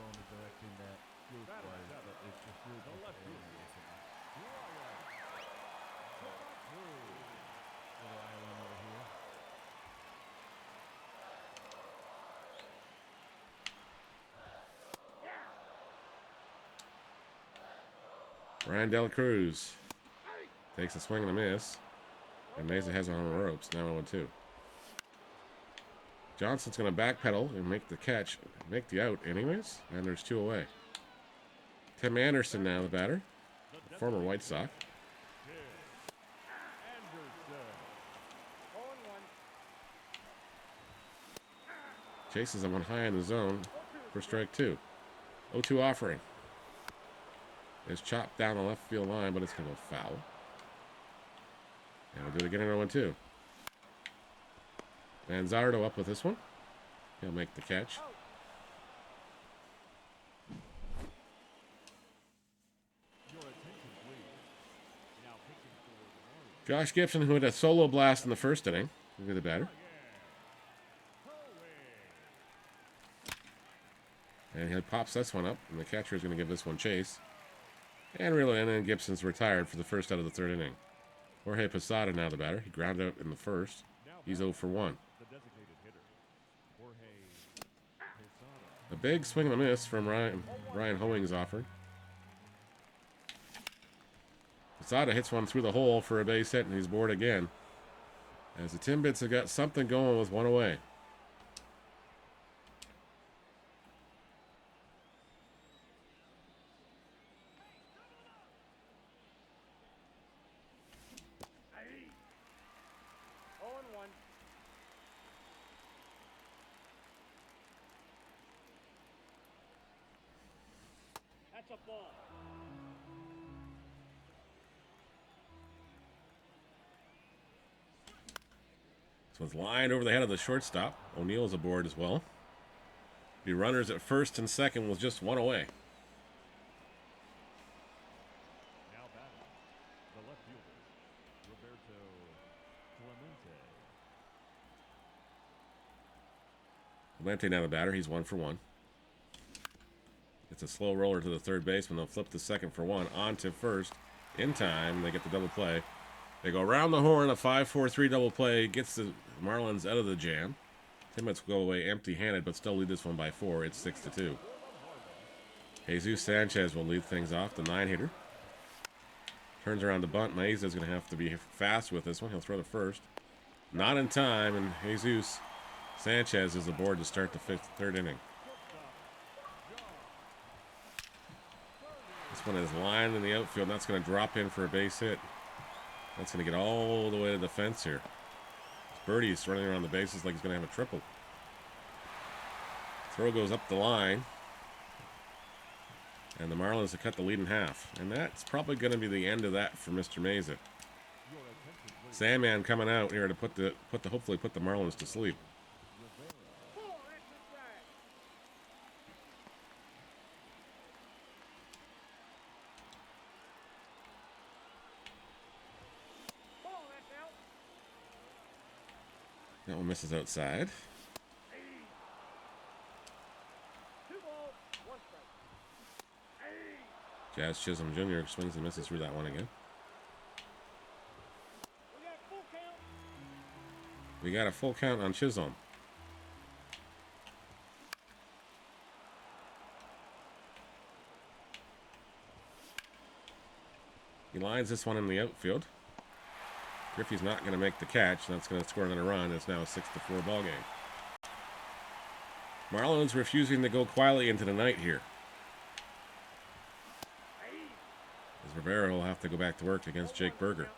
Ryan Dela Cruz takes a swing and a miss. And Meza has it on the ropes. Now 0-2. Johnson's going to backpedal and make the catch. Make the out anyways. And there's 2 away. Tim Anderson now the batter. Former White Sox. Chases him one high in the zone for strike 2. 0-2 offering. It's chopped down the left field line, but it's going to go foul. And we'll do it again in 0-2. Manzardo up with this one. He'll make the catch. Josh Gibson, who had a solo blast in the first inning, will be the batter. And he pops this one up, and the catcher is going to give this one chase. And then Gibson's retired for the first out of the third inning. Jorge Posada now the batter. He grounded out in the first. He's 0 for 1. A big swing and a miss from Ryan Hoing's offer. Posada hits one through the hole for a base hit, and he's bored again. As the Timbits have got something going with one away. That's a ball. This one's lined over the head of the shortstop. O'Neill's aboard as well. Be runners at first and second with just one away. Now batting, the left fielder, Roberto Clemente. Clemente now the batter. He's 1 for 1. It's a slow roller to the third baseman. They'll flip the second for 1 on to first in time. They get the double play. They go around the horn. A 5-4-3 double play gets the Marlins out of the jam. Timbits go away empty-handed, but still lead this one by 4. It's 6-2. Jesus Sanchez will lead things off. The 9-hitter turns around to bunt. Maeza is going to have to be fast with this one. He'll throw to first. Not in time, and Jesus Sanchez is aboard to start the third inning. This one is lined in the outfield, and that's going to drop in for a base hit. That's going to get all the way to the fence here. Birdie's running around the bases like he's going to have a triple. Throw goes up the line. And the Marlins have cut the lead in half. And that's probably going to be the end of that for Mr. Maza. Sandman coming out here to hopefully put the Marlins to sleep. That one misses outside. Jazz Chisholm Jr. swings and misses through that one again. We got a full count on Chisholm. He lines this one in the outfield. Griffey's not going to make the catch. That's going to score another run. It's now a 6-4 ball game. Marlins refusing to go quietly into the night here. As Rivera will have to go back to work against Jake Berger.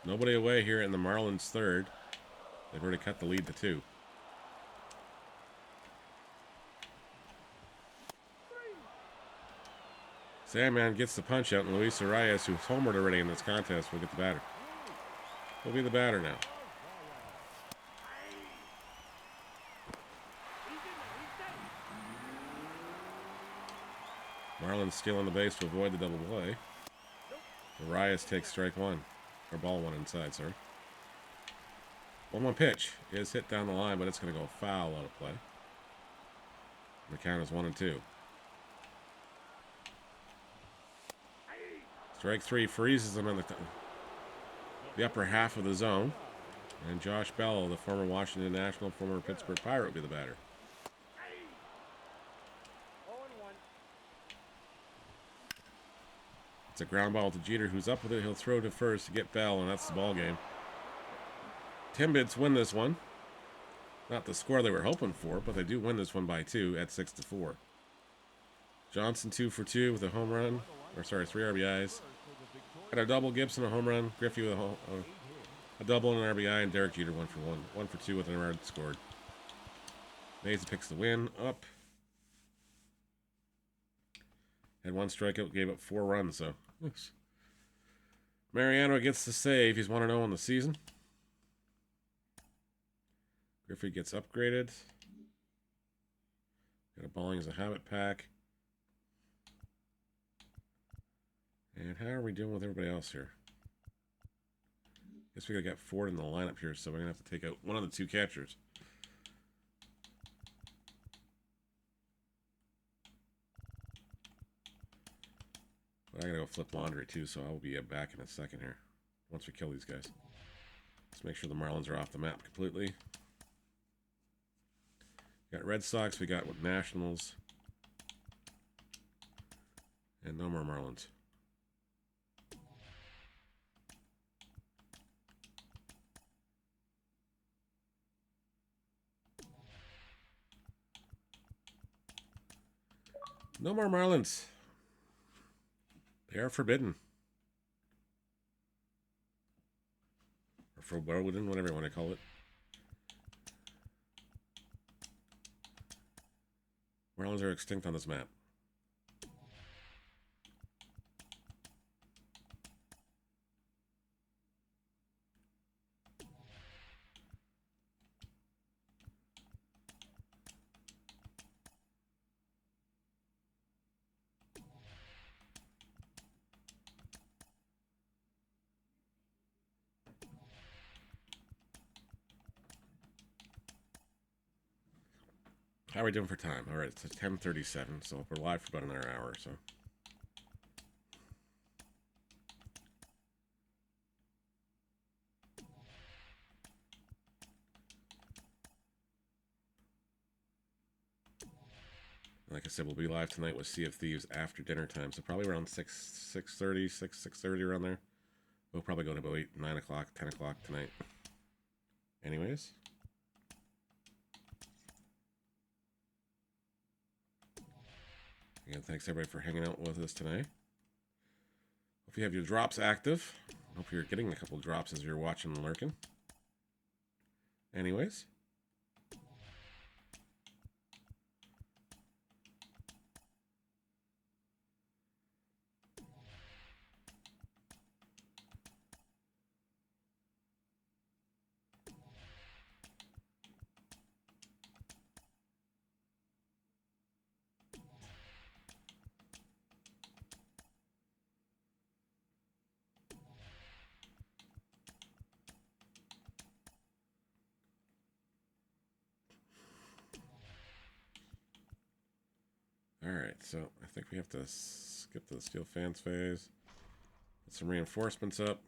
Nobody away here in the Marlins third. They've already cut the lead to 2. Sandman gets the punch out, and Luis Arias, who's homered already in this contest, will get the batter. He'll be the batter now. Marlins stealing the base to avoid the double play. Arias takes strike 1. Or ball 1 inside, sorry. 1-1 pitch is hit down the line, but it's going to go foul out of play. The count is 1-2. Strike 3 freezes him in the upper half of the zone. And Josh Bell, the former Washington National, former Pittsburgh Pirate, will be the batter. It's a ground ball to Jeter, who's up with it. He'll throw to first to get Bell, and that's the ball game. Timbits win this one. Not the score they were hoping for, but they do win this one by 2 at 6-4. Johnson 2 for 2 with a home run. Or sorry, 3 RBIs. Got a double, Gibson a home run. Griffey with a double and an RBI, and Derek Jeter 1 for 1. 1 for 2 with an run scored. Maza picks the win up. Had 1 strikeout, gave up 4 runs, so. Oops. Mariano gets the save. He's 1-0 in the season. Griffey gets upgraded. Got a balling as a habit pack. And how are we doing with everybody else here? Guess we gotta get Ford in the lineup here, so we're gonna have to take out one of the 2 catchers. But I gotta go flip laundry too, so I'll be back in a second here. Once we kill these guys. Let's make sure the Marlins are off the map completely. We got Red Sox, we got Nationals. And no more Marlins. No more Marlins. They are forbidden. Or forbidden, whatever you want to call it. Marlins are extinct on this map. How are we doing for time? All right, it's 10:37, so we're live for about another hour or so. Like I said, we'll be live tonight with Sea of Thieves after dinner time, so probably around 6:30 around there. We'll probably go to about 8, 9 o'clock, 10 o'clock tonight. Anyways. Again, thanks everybody for hanging out with us tonight. Hope you have your drops active. Hope you're getting a couple drops as you're watching and lurking. Anyways. Alright, so I think we have to skip to the steel fans phase. Get some reinforcements up.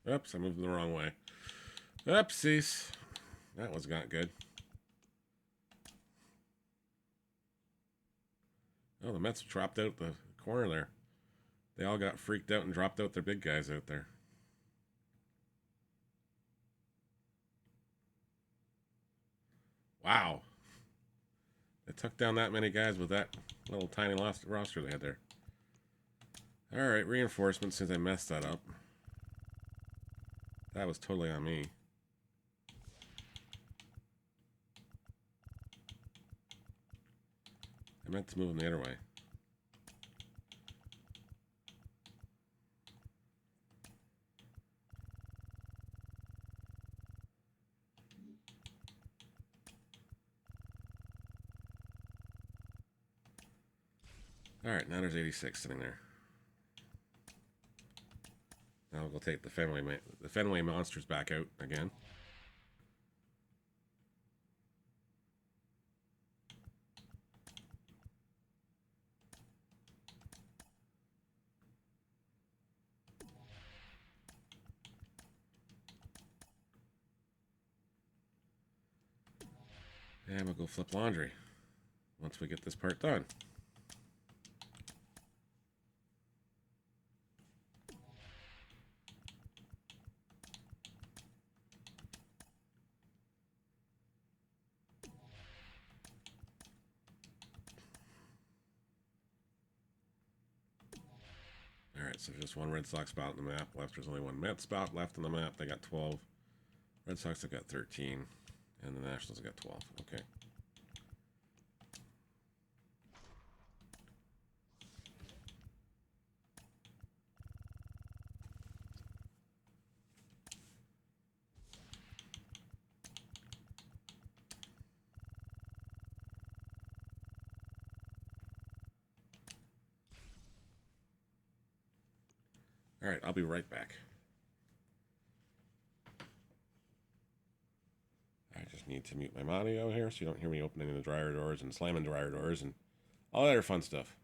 Oops, I moved the wrong way. Oopsies. That was not good. Oh, the Mets dropped out the corner there. They all got freaked out and dropped out their big guys out there. Wow. They took down that many guys with that little tiny roster they had there. Alright, reinforcements since I messed that up. That was totally on me. I meant to move them the other way. Alright, now there's 86 sitting there. Now we'll take the Fenway monsters back out again. And we'll go flip laundry once we get this part done. Alright, so just one Red Sox spot on the map left. There's only one Mets spot left on the map. They got 12. Red Sox have got 13. And the Nationals have got 12. Okay. Alright, I'll be right back. I just need to mute my audio here so you don't hear me opening the dryer doors and slamming dryer doors and all that other fun stuff.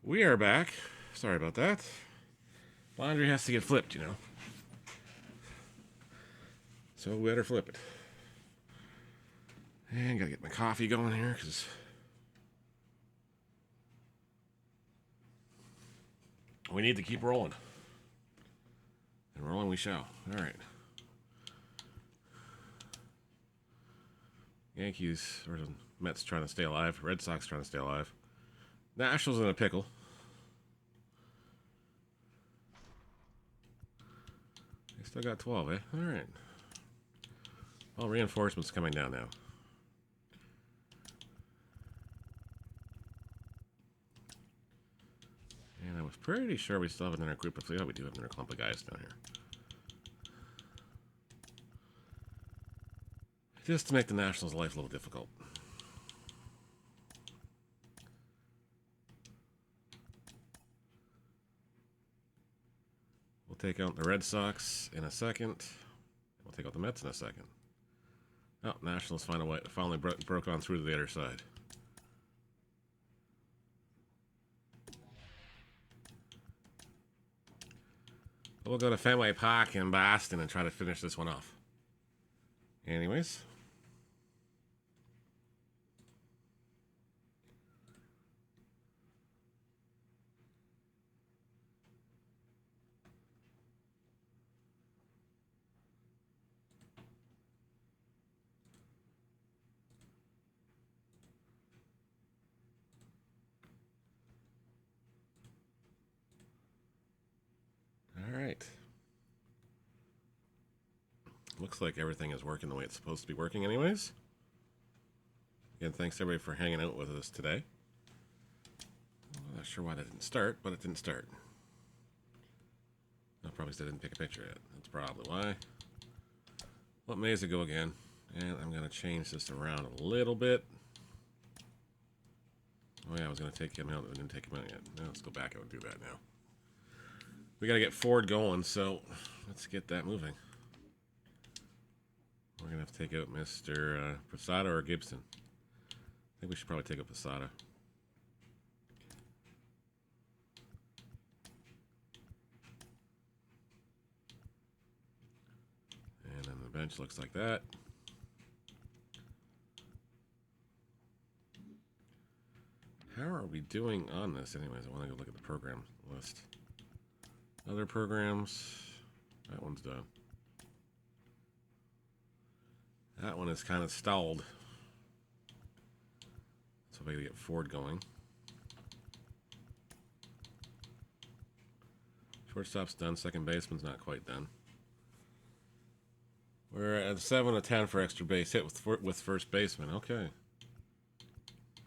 We are back. Sorry about that. Laundry has to get flipped, you know. So we better flip it. And gotta get my coffee going here, because we need to keep rolling. And rolling we shall. Alright. Yankees, or the Mets trying to stay alive. Red Sox trying to stay alive. Nationals in a pickle. They still got 12, eh? Alright. Well, reinforcements coming down now. And I was pretty sure we still have another group of... Yeah, we do have another clump of guys down here. Just to make the Nationals' life a little difficult. We'll take out the Red Sox in a second. We'll take out the Mets in a second. Oh, Nationals finally broke on through to the other side. We'll go to Fenway Park in Boston and try to finish this one off. Anyways. Alright. Looks like everything is working the way it's supposed to be working anyways. Again, thanks everybody for hanging out with us today. I'm not sure why that didn't start, but it didn't start. No, probably because I didn't pick a picture yet. That's probably why. Let Mesa go again. And I'm going to change this around a little bit. Oh yeah, I was going to take him out, but I didn't take him out yet. Now let's go back out and do that now. We got to get Ford going, so let's get that moving. We're going to have to take out Mr. Posada or Gibson. I think we should probably take out Posada. And then the bench looks like that. How are we doing on this anyways? I want to go look at the program list. Other programs. That one's done. That one is kind of stalled. So I gotta get Ford going. Shortstop's done. Second baseman's not quite done. We're at 7 of 10 for extra base hit with first baseman. Okay.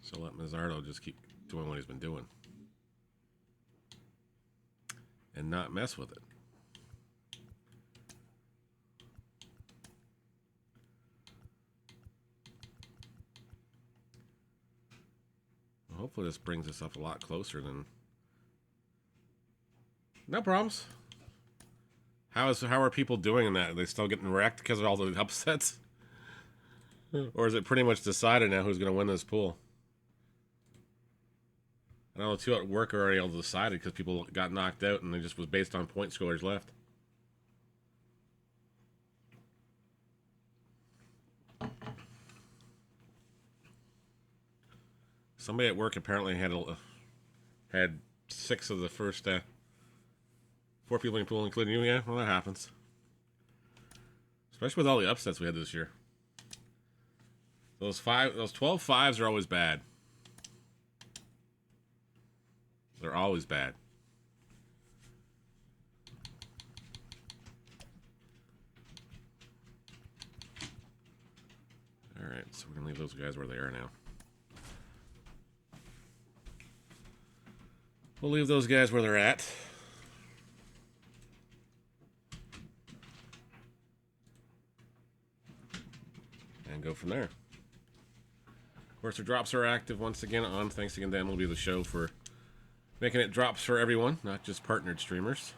So let Mazzardo just keep doing what he's been doing. And not mess with it. Well, hopefully this brings us up a lot closer than... No problems. How are people doing in that? Are they still getting wrecked because of all the upsets? Or is it pretty much decided now who's going to win this pool? I know two at work are already all decided because people got knocked out and it just was based on point scorers left. Somebody at work apparently had 6 of the first 4 people in the pool, including you. Yeah, well, that happens. Especially with all the upsets we had this year. Those 12 fives are always bad. They're always bad. Alright, so we're going to leave those guys where they are now. We'll leave those guys where they're at. And go from there. Of course, the drops are active once again on. Thanks again to MLB The Show for making it drops for everyone, not just partnered streamers.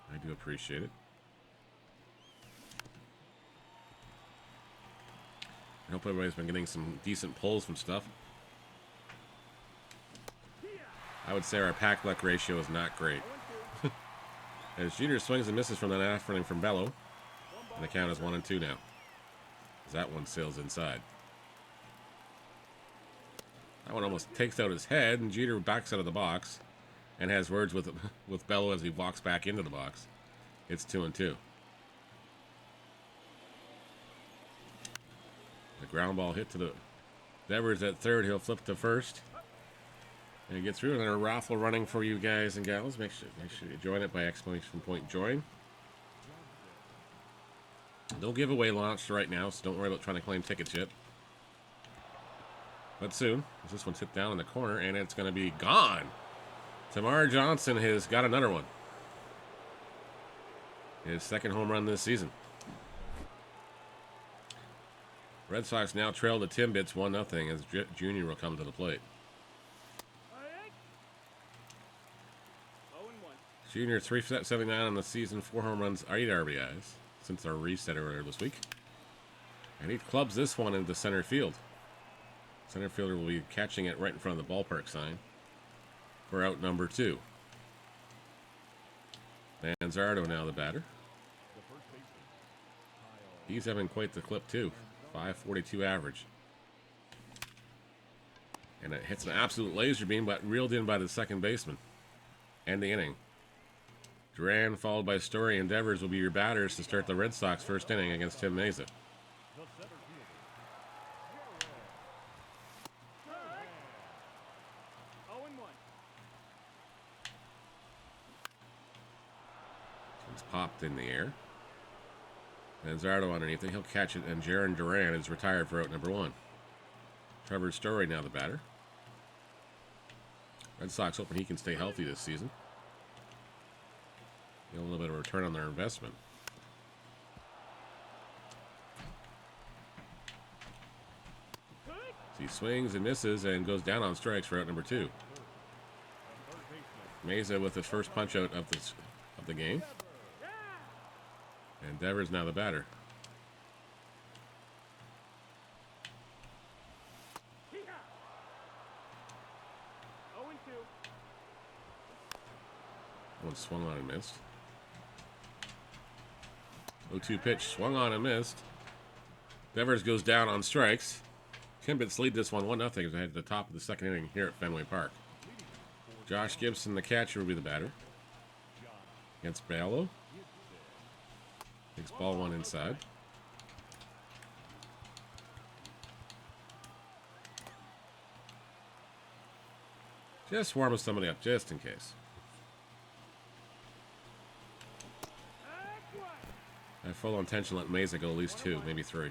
I do appreciate it. I hope everybody's been getting some decent pulls from stuff. I would say our pack luck ratio is not great. As Jeter swings and misses from that afternoon from Bello. And the count is 1-2 now. As that one sails inside. That one almost takes out his head, and Jeter backs out of the box and has words with Bello as he walks back into the box. It's 2-2. The ground ball hit to the Devers at third. He'll flip to first. And get through. And then a raffle running for you guys and gals. Make sure you join it by exclamation point join. No giveaway launched right now, so don't worry about trying to claim tickets yet. But soon, as this one's hit down in the corner, and it's going to be gone. Tamar Johnson has got another one. His second home run this season. Red Sox now trail the Timbits 1-0 as Junior will come to the plate. Junior 379 on the season, 4 home runs, 8 RBIs since our reset earlier this week. And he clubs this one into center field. Center fielder will be catching it right in front of the ballpark sign for out number 2. Manzardo now the batter. He's having quite the clip too. 542 average. And it hits an absolute laser beam, but reeled in by the second baseman. End the inning. Duran followed by Story and Devers will be your batters to start the Red Sox first inning against Tim Mesa. It's popped in the air. And Zardo underneath it. He'll catch it, and Jaron Duran is retired for out number 1. Trevor Story now the batter. Red Sox hoping he can stay healthy this season. Get a little bit of a return on their investment. So he swings and misses and goes down on strikes for out number 2. Mesa with his first punch out of the game. And Devers now the batter. One swung on and missed. 0-2 pitch, swung on and missed. Devers goes down on strikes. Timbits lead this one 1-0 as they head to the top of the second inning here at Fenway Park. Josh Gibson, the catcher, will be the batter. Against Bello. Takes ball 1 inside. Just warming somebody up, just in case. I have full intention to let Mesa go at least 2, maybe 3.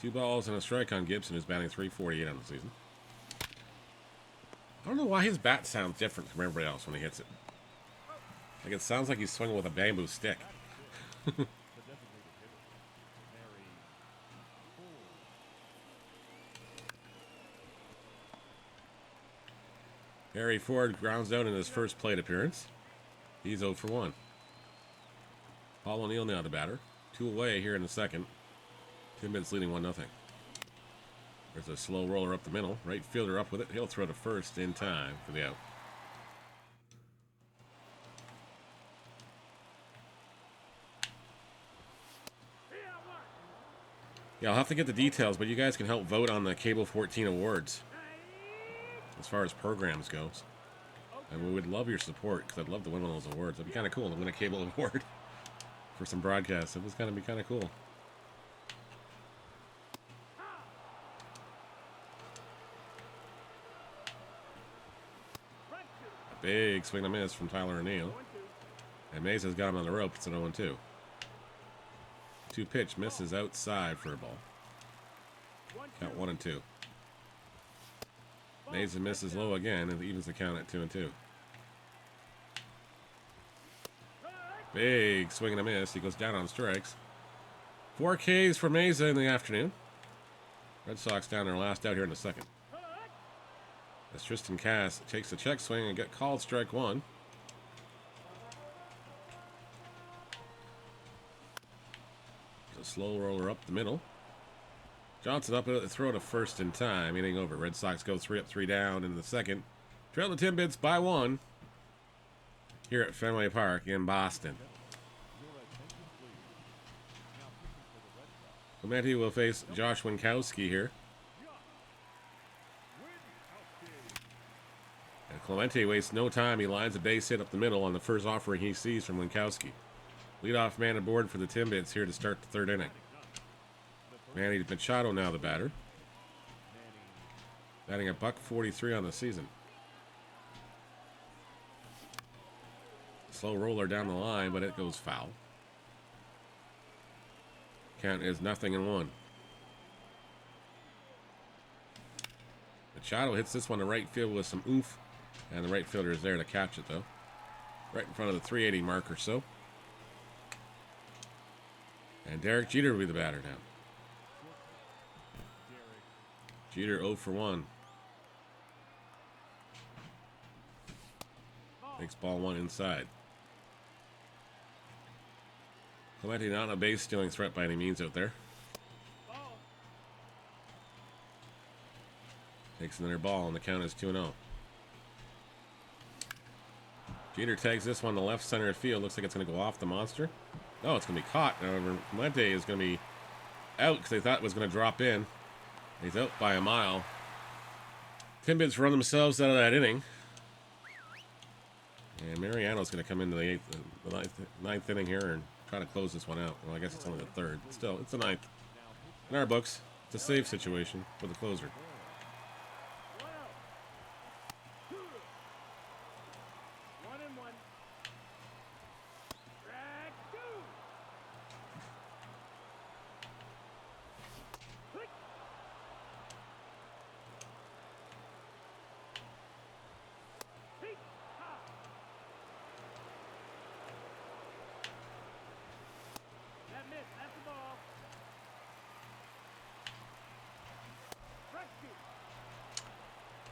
2 balls and a strike on Gibson, who's batting .348 on the season. I don't know why his bat sounds different from everybody else when he hits it. Like it sounds like he's swinging with a bamboo stick. Harry Ford grounds out in his first plate appearance. He's 0 for 1. Paul O'Neill now the batter. 2 away here in the second. Timbits leading 1-0. There's a slow roller up the middle. Right fielder up with it. He'll throw to first in time for the out. Yeah, I'll have to get the details, but you guys can help vote on the Cable 14 awards as far as programs goes. And we would love your support because I'd love to win one of those awards. That'd be kind of cool to win a cable award for some broadcasts. It was going to be kind of cool. A big swing and a miss from Tyler O'Neill. And Mesa's got him on the rope. It's an 0-2. 2 pitch misses outside for a ball. Count 1-2. Mesa misses low again and evens the count at 2-2. Big swing and a miss. He goes down on strikes. 4 Ks for Mesa in the afternoon. Red Sox down their last out here in the second. As Tristan Cass takes a check swing and get called strike 1. There's a slow roller up the middle. Johnson up at the throw to first in time. Inning over. Red Sox go 3 up, 3 down in the second. Trail the Timbits by 1 here at Fenway Park in Boston. Clemente will face Josh Winkowski here. And Clemente wastes no time. He lines a base hit up the middle on the first offering he sees from Winkowski. Leadoff man aboard for the Timbits here to start the third inning. Manny Machado now the batter. Batting a .143 on the season. Slow roller down the line, but it goes foul. Count is 0-1. Machado hits this one to right field with some oomph, and the right fielder is there to catch it, though. Right in front of the 380 mark or so. And Derek Jeter will be the batter now. Jeter 0 for 1. Takes ball 1 inside. Clemente not a base stealing threat by any means out there. Takes another ball, and the count is 2-0. Jeter tags this one to left center field. Looks like it's going to go off the monster. No, it's going to be caught. However, Clemente is going to be out because they thought it was going to drop in. He's out by a mile. Timbits run themselves out of that inning. And Mariano's going to come into the ninth inning here and try to close this one out. Well, I guess it's only the third. Still, it's the ninth. In our books, it's a save situation for the closer.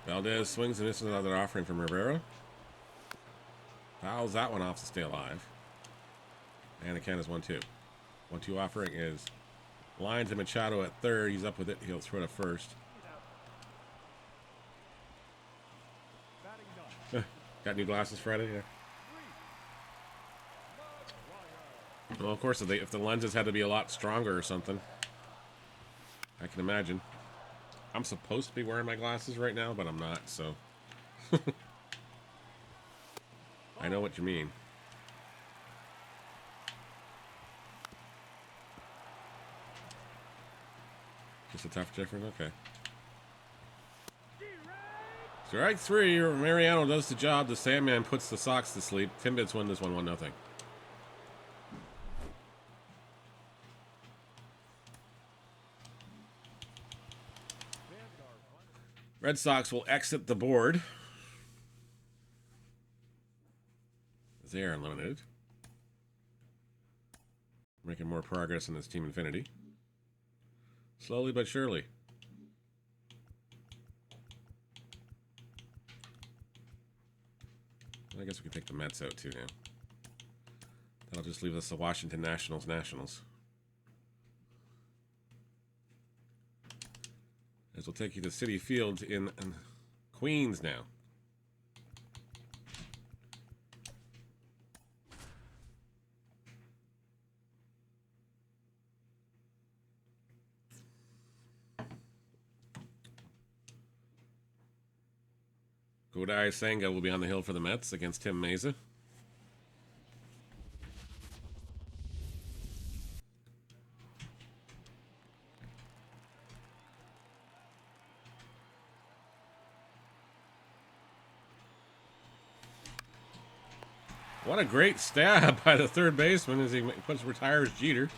Valdez swings and misses another offering from Rivera. Fouls that one off to stay alive. And the count is 1-2. 1-2 offering is line to Machado at third. He's up with it. He'll throw to first. Got new glasses Friday? Yeah. Well, of course, if the lenses had to be a lot stronger or something, I can imagine. I'm supposed to be wearing my glasses right now, but I'm not, so. I know what you mean. Just a tough difference? Okay. Strike 3. Mariano does the job. The Sandman puts the Sox to sleep. Timbits win this one 1-0. Red Sox will exit the board. They are eliminated. Making more progress in this Team Infinity. Slowly but surely. I guess we can take the Mets out too now. That'll just leave us the Washington Nationals. As we'll take you to Citi Field in Queens now. Kodai Senga will be on the hill for the Mets against Tim Meza. What a great stab by the third baseman as he retires Jeter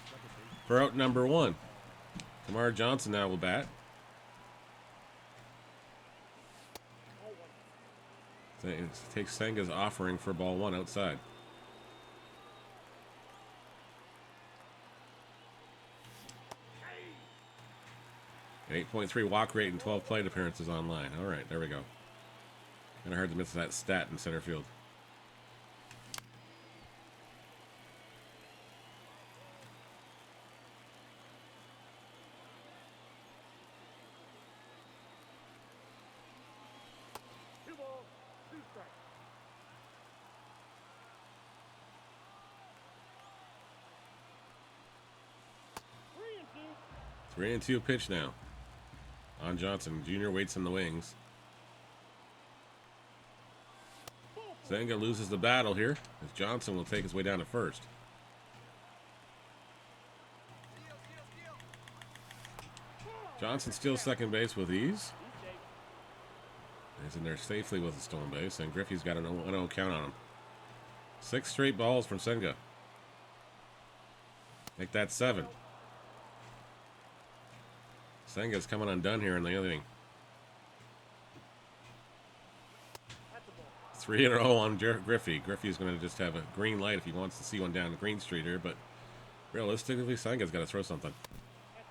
for out number 1. Tamar Johnson now will bat. It takes Senga's offering for ball 1 outside. An 8.3 walk rate and 12 plate appearances online. All right, there we go. Kind of hard to miss that stat in center field. 3-2 pitch now. On Johnson. Junior waits in the wings. Senga loses the battle here, as Johnson will take his way down to first. Johnson steals second base with ease. He's in there safely with a stolen base, and Griffey's got an 0 count on him. 6 straight balls from Senga. Make that 7. Senga's coming undone here in the inning. 3-0 on Griffey. Griffey's going to just have a green light if he wants to see one down Green Street here, but realistically, Senga's got to throw something.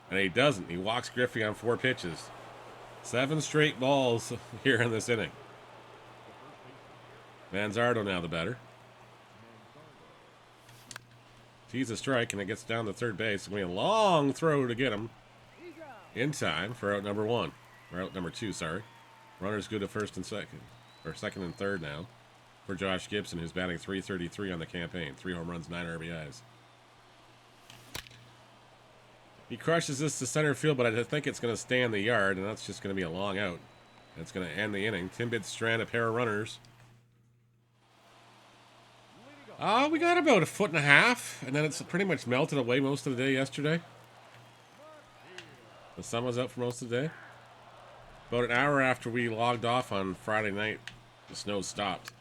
And he doesn't. He walks Griffey on 4 pitches. 7 straight balls here in this inning. Manzardo now the batter. Tees a strike, and it gets down to third base. It's going to be a long throw to get him in time for out number 1. Or out number 2, sorry. Runners go to first and second. Or second and third now for Josh Gibson, who's batting .333 on the campaign. 3 home runs, 9 RBIs. He crushes this to center field, but I think it's going to stay in the yard, and that's just going to be a long out. It's going to end the inning. Timbits strand a pair of runners. We got about 1.5 feet, and then it's pretty much melted away most of the day yesterday. The sun was out for most of the day. About an hour after we logged off on Friday night, the snow stopped.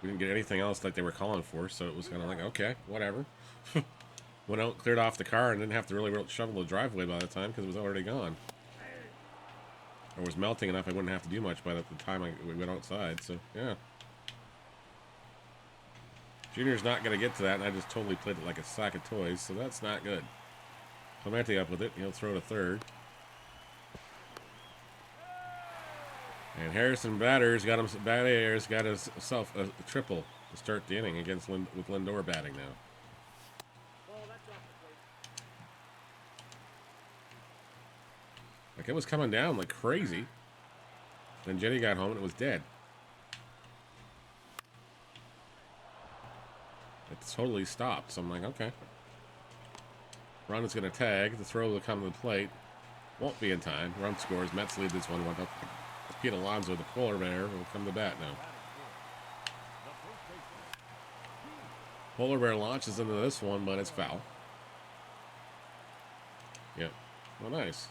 We didn't get anything else like they were calling for, so it was kind of like, okay, whatever. Went out, cleared off the car, and didn't have to really shovel the driveway by the time because it was already gone. It was melting enough I wouldn't have to do much by the time we went outside, so yeah. Junior's not going to get to that, and I just totally played it like a sack of toys, so that's not good. Clemente up with it. He'll throw to third. And Harrison Batters got himself a triple to start the inning against with Lindor batting now. Like, it was coming down like crazy. Then Jenny got home and it was dead. It totally stopped. So I'm like, okay. Run is going to tag. The throw will come to the plate. Won't be in time. Run scores. Mets lead this 1-1 up. Pete Alonso, the polar bear, will come to bat now. Polar bear launches into this one, but it's foul. Yep. Well, nice.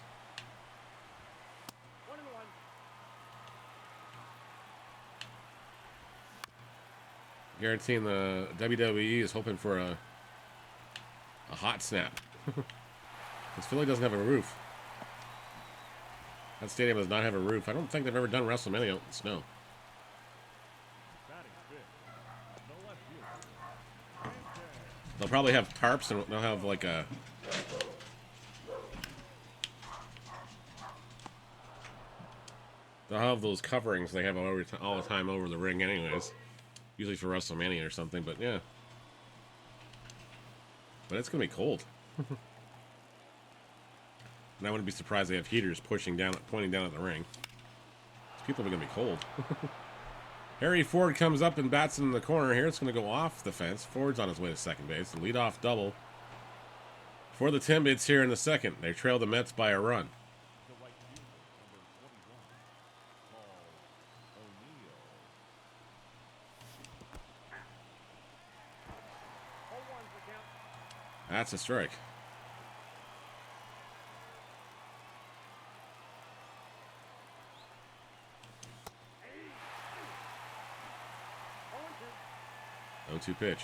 Guaranteeing the WWE is hoping for a hot snap. Because Philly doesn't have a roof. That stadium does not have a roof. I don't think they've ever done WrestleMania out in snow. They'll probably have tarps and they'll have like a... They'll have those coverings they have all the time over the ring anyways. Usually for WrestleMania or something, but yeah. But it's going to be cold. And I wouldn't be surprised they have heaters pointing down at the ring. People are going to be cold. Harry Ford comes up and bats in the corner here. It's going to go off the fence. Ford's on his way to second base. A leadoff double for the Timbits here in the second. They trail the Mets by a run. That's a strike. Oh, 2 pitch.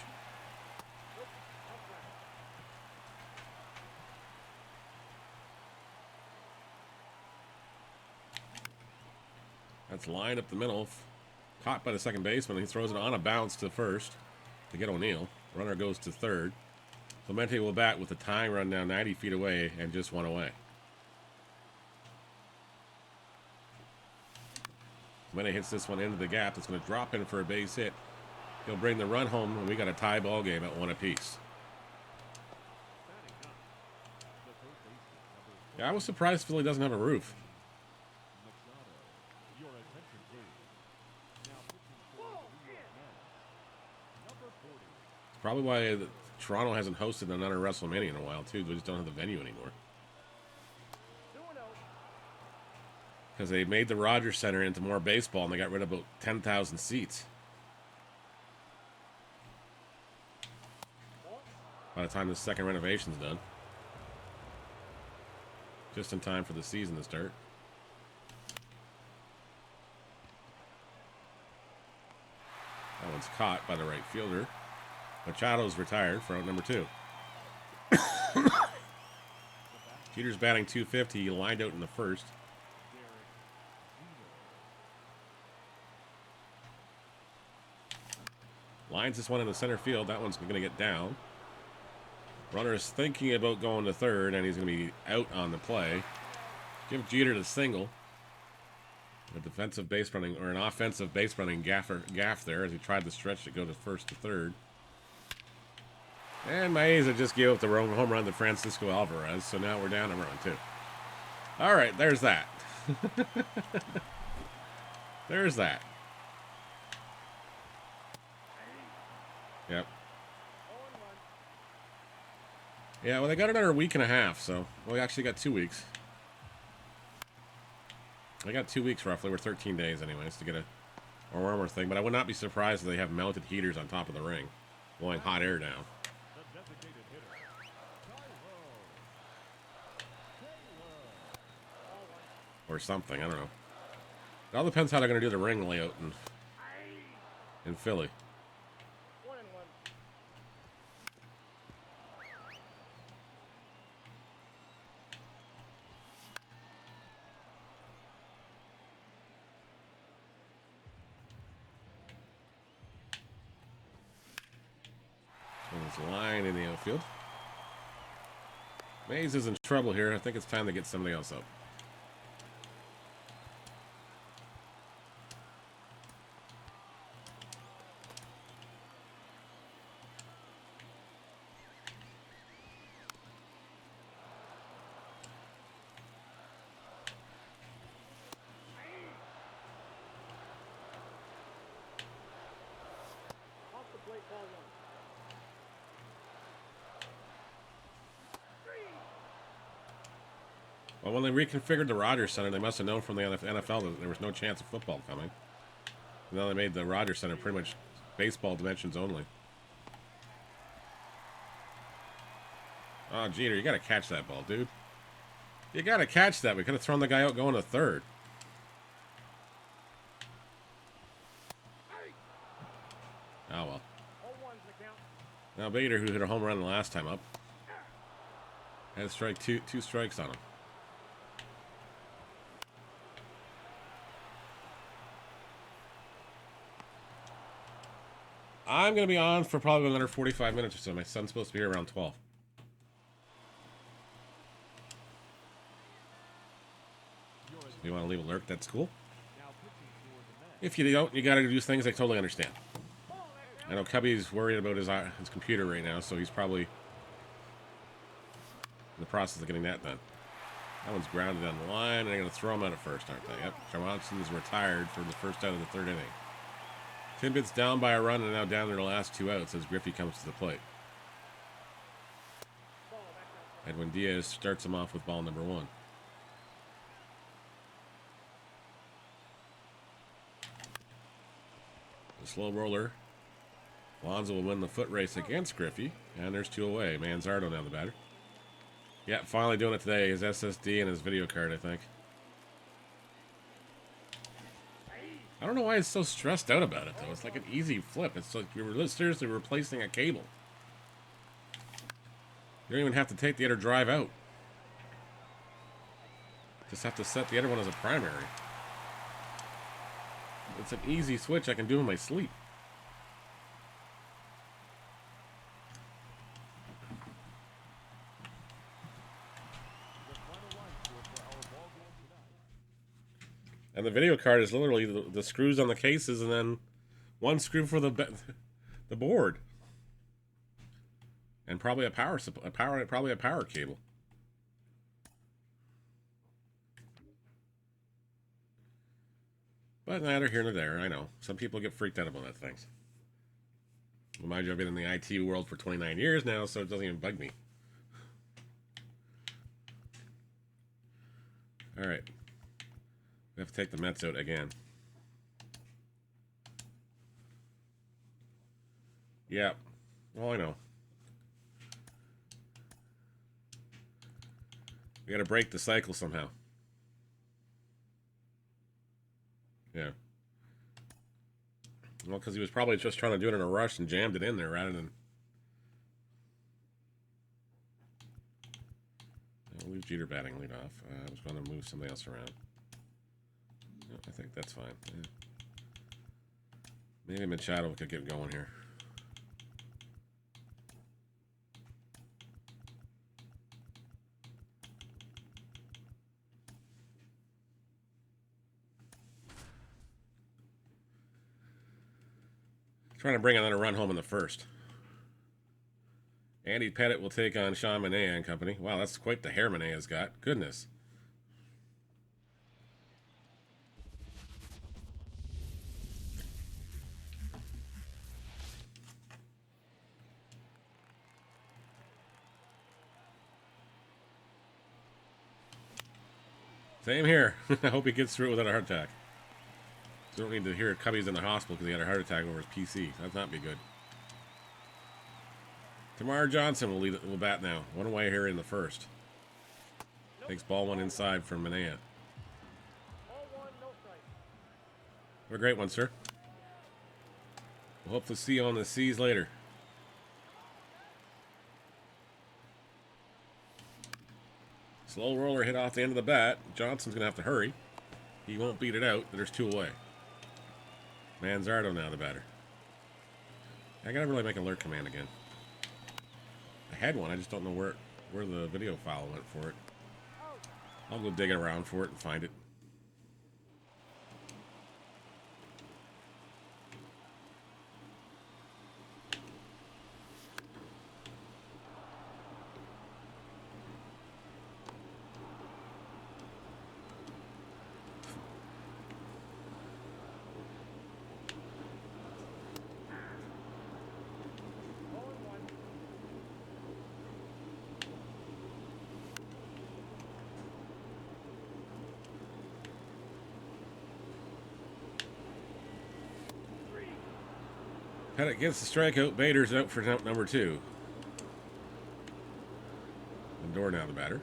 That's lined up the middle. Caught by the second baseman. He throws it on a bounce to first to get O'Neill. Runner goes to third. Clemente will bat with a tying run now 90 feet away and just 1 away. Clemente hits this one into the gap. It's going to drop in for a base hit. He'll bring the run home, and we got a tie ball game at 1 apiece. Yeah, I was surprised Philly doesn't have a roof. Probably why Toronto hasn't hosted another WrestleMania in a while, too. They just don't have the venue anymore. Because they made the Rogers Center into more baseball, and they got rid of about 10,000 seats. By the time the second renovation's done. Just in time for the season to start. That one's caught by the right fielder. Machado's retired for out number 2. Jeter's batting .250. He lined out in the first. Lines this one in the center field. That one's going to get down. Runner is thinking about going to third, and he's going to be out on the play. Give Jeter the single. A defensive base running, or an offensive base running gaff there as he tried to stretch to go to first to third. And Maeza just gave up the home run to Francisco Alvarez, so now we're down to run 2. All right, there's that. There's that. Yep. Yeah, well, they got another week and a half, so... Well, we actually got 2 weeks. I got 2 weeks, roughly. We're 13 days, anyways, to get a warmer thing. But I would not be surprised if they have mounted heaters on top of the ring, blowing hot air down. Or something, I don't know. It all depends how they're going to do the ring layout in Philly. Line in the outfield. Mays is in trouble here. I think it's time to get somebody else up. Well, when they reconfigured the Rogers Center, they must have known from the NFL that there was no chance of football coming. And then they made the Rogers Center pretty much baseball dimensions only. Oh, Jeter, you got to catch that ball, dude. You got to catch that. We could have thrown the guy out going to third. Oh, well. Now, Bader, who hit a home run the last time up, had to strike two strikes on him. I'm going to be on for probably another 45 minutes or so. My son's supposed to be here around 12. If you want to leave a lurk, that's cool. If you don't, you got to do things I totally understand. I know Cubby's worried about his computer right now, so he's probably in the process of getting that done. That one's grounded on the line, and they're going to throw him out at first, aren't they? Yep. Johanson's retired for the first out of the third inning. Timbit's down by a run and now down to the last 2 outs as Griffey comes to the plate. Edwin Diaz starts him off with ball number 1. The slow roller. Alonso will win the foot race against Griffey. And there's 2 away. Manzardo now the batter. Yeah, finally doing it today. His SSD and his video card, I think. I don't know why he's so stressed out about it, though. It's like an easy flip. It's like you're seriously replacing a cable. You don't even have to take the other drive out. Just have to set the other one as a primary. It's an easy switch I can do in my sleep. And the video card is literally the screws on the cases, and then one screw for the board, and probably a power cable. But neither here nor there. I know some people get freaked out about that things. Mind you, I've been in the IT world for 29 years now, so it doesn't even bug me. All right. We have to take the Mets out again. Yeah. Well, I know. We got to break the cycle somehow. Yeah. Well, because he was probably just trying to do it in a rush and jammed it in there rather than... I'll leave Jeter batting lead off. I was going to move something else around. No, I think that's fine. Yeah. Maybe Machado could get going here. Trying to bring another run home in the first. Andy Pettit will take on Sean Manaea and company. Wow, that's quite the hair Manea's got. Goodness. Same here. I hope he gets through it without a heart attack. So don't need to hear Cubby's in the hospital because he had a heart attack over his PC. That'd not be good. Tamar Johnson will bat now. One away here in the first. Takes ball one inside from Manaea. What a great one, sir. We'll hope to see you on the seas later. Slow roller hit off the end of the bat. Johnson's going to have to hurry. He won't beat it out. There's two away. Manzardo now the batter. I got to really make alert command again. I had one. I just don't know where the video file went for it. I'll go digging around for it and find it. Pettit gets the strikeout. Bader's out for number 2. Lindor now the batter.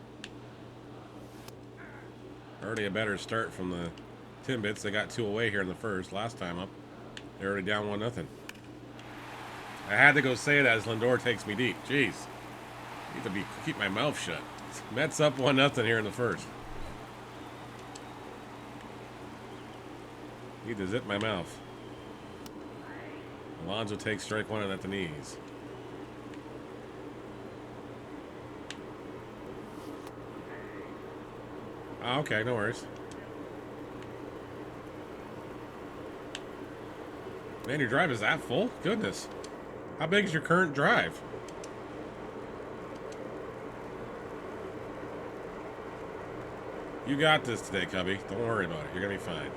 Already a better start from the Timbits. They got 2 away here in the first. Last time up, they're already down 1-0. I had to go say that as Lindor takes me deep. Jeez. Need to keep my mouth shut. Mets up 1-0 here in the first. Need to zip my mouth. Alonso takes strike 1 at the knees. Oh, okay, no worries. Man, your drive is that full? Goodness. How big is your current drive? You got this today, Cubby. Don't worry about it. You're going to be fine.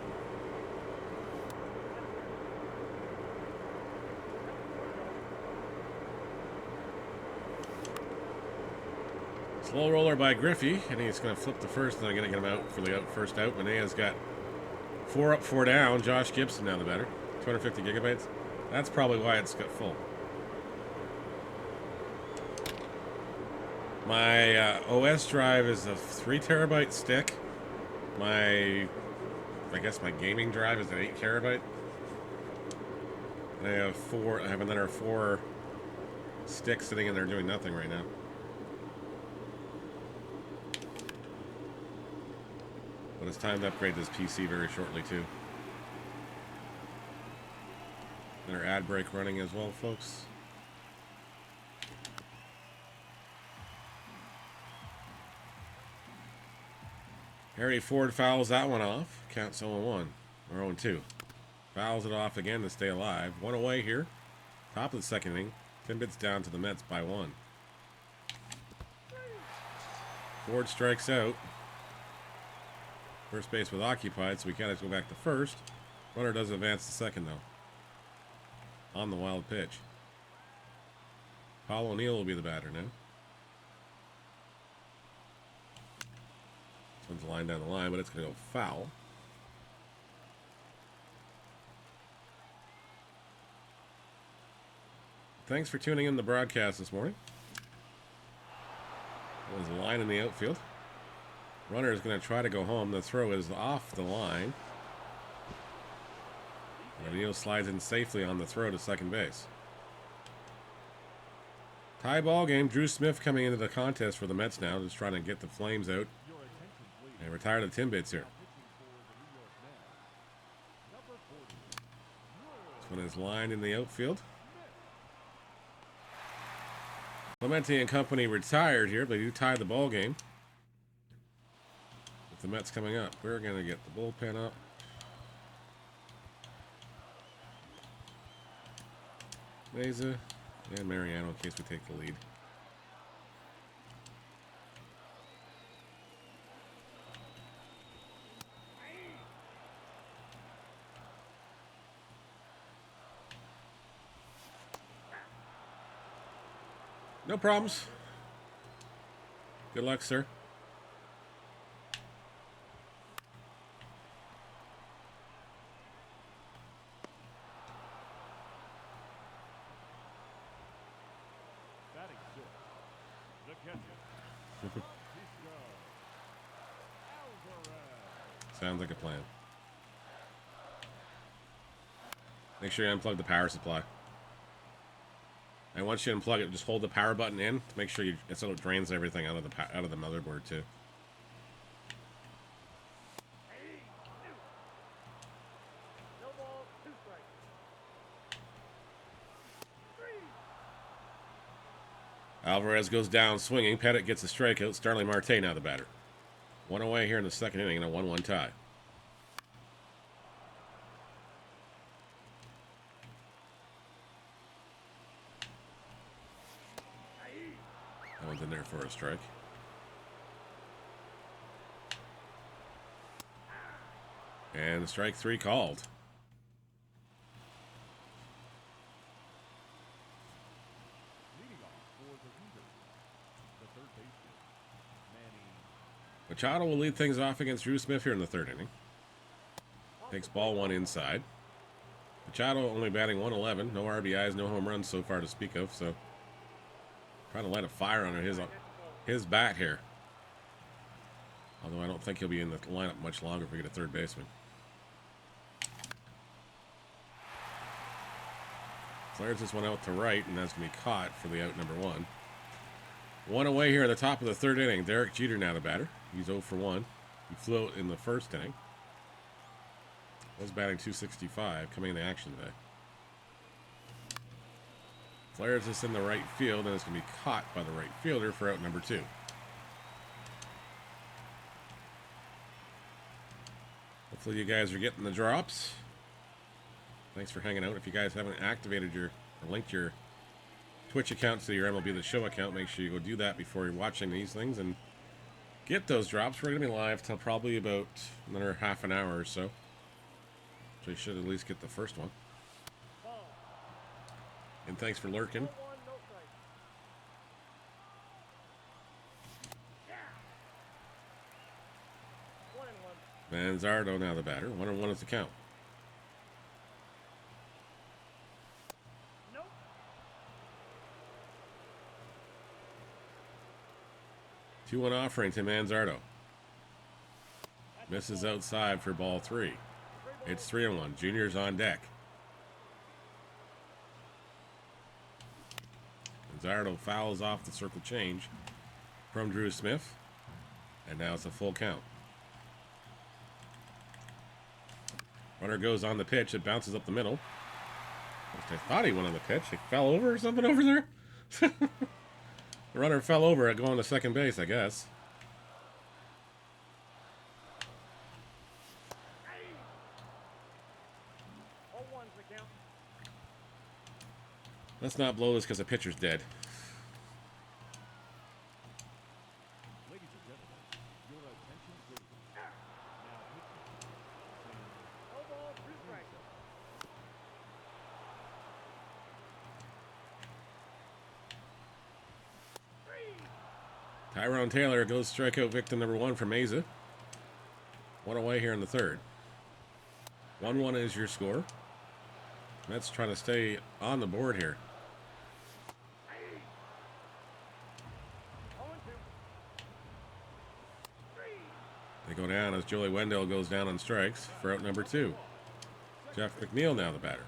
Slow roller by Griffey, and he's going to flip the first, and I'm going to get him out for the first out. Manea's got 4 up, 4 down. Josh Gibson now the batter. 250 gigabytes. That's probably why it's got full. My OS drive is a 3 terabyte stick. I guess my gaming drive is an 8 terabyte. And I have another 4 sticks sitting in there doing nothing right now. But it's time to upgrade this PC very shortly, too. Another ad break running as well, folks. Harry Ford fouls that one off. Counts 0-1. Or 0-2. Fouls it off again to stay alive. 1 away here. Top of the second inning. Timbits down to the Mets by 1. Ford strikes out. First base was occupied, so we can't go back to first. Runner does advance to second, though. On the wild pitch. Paul O'Neill will be the batter now. This one's a line down the line, but it's going to go foul. Thanks for tuning in the broadcast this morning. There's a line in the outfield. Runner is going to try to go home. The throw is off the line. And O'Neill slides in safely on the throw to second base. Tie ball game. Drew Smith coming into the contest for the Mets now, just trying to get the Flames out and retire the Timbits here. This one is lined in the outfield. Clemente and company retired here, but they do tie the ball game. With the Mets coming up, we're going to get the bullpen up. Meza and Mariano in case we take the lead. No problems. Good luck, sir. Batting six. The catcher. Alvarez. Sounds like a plan. Make sure you unplug the power supply. And once you unplug it, just hold the power button in to make sure so it drains everything out of the motherboard too. No ball, 2 strikes. Alvarez goes down swinging. Pettit gets a strikeout. Starling Marte now the batter. One away here in the second inning in a 1-1 tie. That one's in there for a strike. And strike 3 called. Leading off for the leader. The third baseman. Manny. Machado will lead things off against Drew Smith here in the third inning. Takes ball 1 inside. Machado only batting 111. No RBIs, no home runs so far to speak of, so trying to light a fire under his bat here. Although I don't think he'll be in the lineup much longer if we get a third baseman. Flares this one out to right, and that's going to be caught for the out number 1. One away here at the top of the third inning. Derek Jeter now the batter. He's 0 for 1. He flew out in the first inning. Was batting 265 coming into action today. Flares this in the right field, and it's going to be caught by the right fielder for out number 2. Hopefully you guys are getting the drops. Thanks for hanging out. If you guys haven't activated or linked your Twitch account to your MLB The Show account, make sure you go do that before you're watching these things and get those drops. We're going to be live till probably about another half an hour or so. So you should at least get the first one. And thanks for lurking. 1, no strikes. 1-1. Manzardo now the batter. 1-1 is the count. Nope. 2-1 offering to Manzardo. Misses outside for ball 3. It's 3-1. Junior's on deck. Manzardo fouls off the circle change from Drew Smith. And now it's a full count. Runner goes on the pitch. It bounces up the middle. I thought he went on the pitch. He fell over or something over there. The runner fell over at going to second base, I guess. Let's not blow this because the pitcher's dead. Ladies and gentlemen, your attention please. Now pitching. No ball, 2 strikes. Tyrone Taylor goes strikeout victim number 1 for Mesa. 1 away here in the third. 1-1 is your score. Mets trying to stay on the board here. They go down as Joey Wendell goes down on strikes for out number 2. Jeff McNeil now the batter.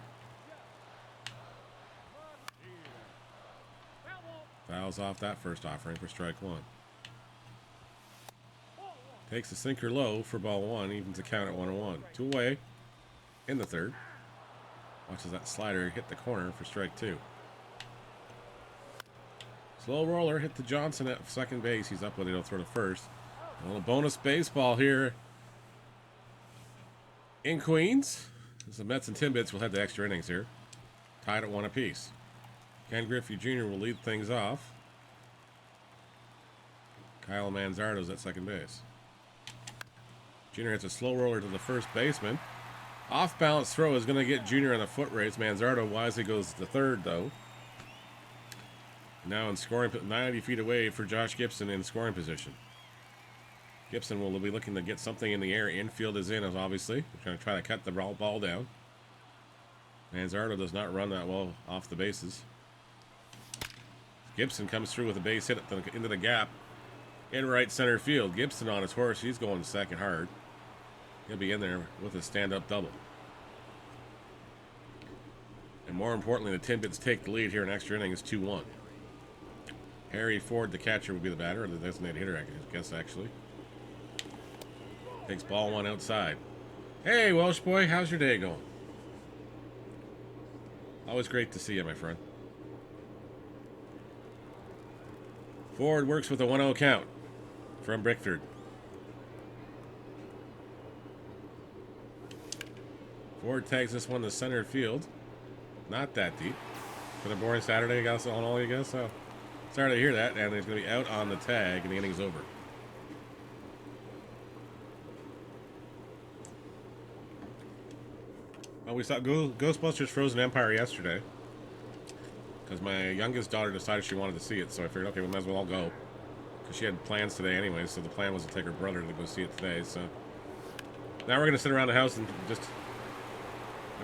Fouls off that first offering for strike 1. Takes the sinker low for ball 1, evens the count at 1-1. 2 away in the third. Watches that slider hit the corner for strike 2. Slow roller hit to Johnson at second base. He's up with it. He'll throw to first. A little bonus baseball here in Queens. The Mets and Timbits will head to extra innings here. Tied at 1 apiece. Ken Griffey Jr. will lead things off. Kyle Manzardo's at second base. Jr. hits a slow roller to the first baseman. Off balance throw is going to get Jr. on a foot race. Manzardo wisely goes to third though. Now in scoring, 90 feet away for Josh Gibson in scoring position. Gibson will be looking to get something in the air. Infield is in, as obviously. They're going to try to cut the ball down. Manzardo does not run that well off the bases. Gibson comes through with a base hit into the gap in right center field. Gibson on his horse. He's going second hard. He'll be in there with a stand-up double. And more importantly, the Timbits take the lead here in extra innings, 2-1. Harry Ford, the catcher, will be the batter, or the designated hitter, I guess, actually. Takes ball 1 outside. Hey, Welsh boy, how's your day going? Always great to see you, my friend. Ford works with a 1-0 count from Bickford. Ford tags this one to center field. Not that deep. For the boring Saturday, guys, on all you guys. So sorry to hear that, and he's going to be out on the tag, and the inning's over. Well, we saw Ghostbusters Frozen Empire yesterday because my youngest daughter decided she wanted to see it, so I figured, okay, we might as well all go because she had plans today anyway, so the plan was to take her brother to go see it today. So now we're going to sit around the house and just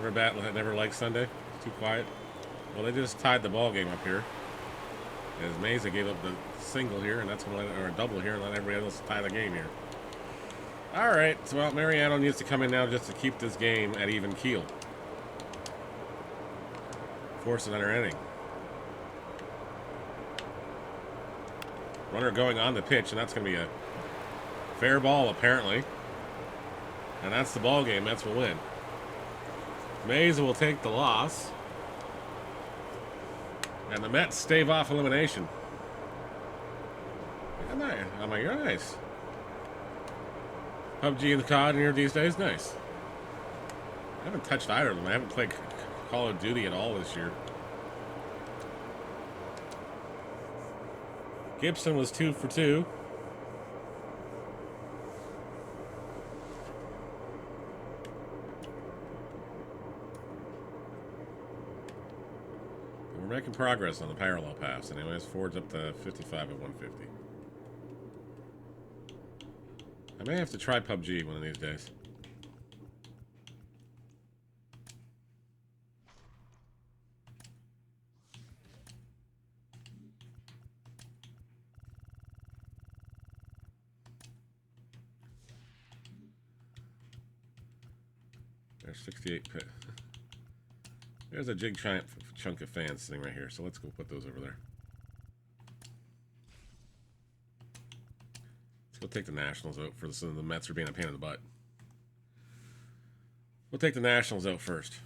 never liked Sunday. It's too quiet. Well, they just tied the ball game up here. As Mesa gave up the single here, and that's going to let it, or a double here, and let everybody else tie the game here. All right, so well, Mariano needs to come in now just to keep this game at even keel. Force another inning. Runner going on the pitch, and that's going to be a fair ball, apparently. And that's the ball game. Mets will win. Mesa will take the loss. And the Mets stave off elimination. Oh my, you're nice. PUBG and the COD in here these days, nice. I haven't touched either of them. I haven't played Call of Duty at all this year. Gibson was 2 for 2. We're making progress on the parallel pass. Anyways, Ford's up to 55 at 150. I may have to try PUBG one of these days. There's 68 pit. There's a big giant chunk of fans sitting right here, so let's go put those over there. Let's go take the Nationals out for so the Mets are being a pain in the butt. We'll take the Nationals out first.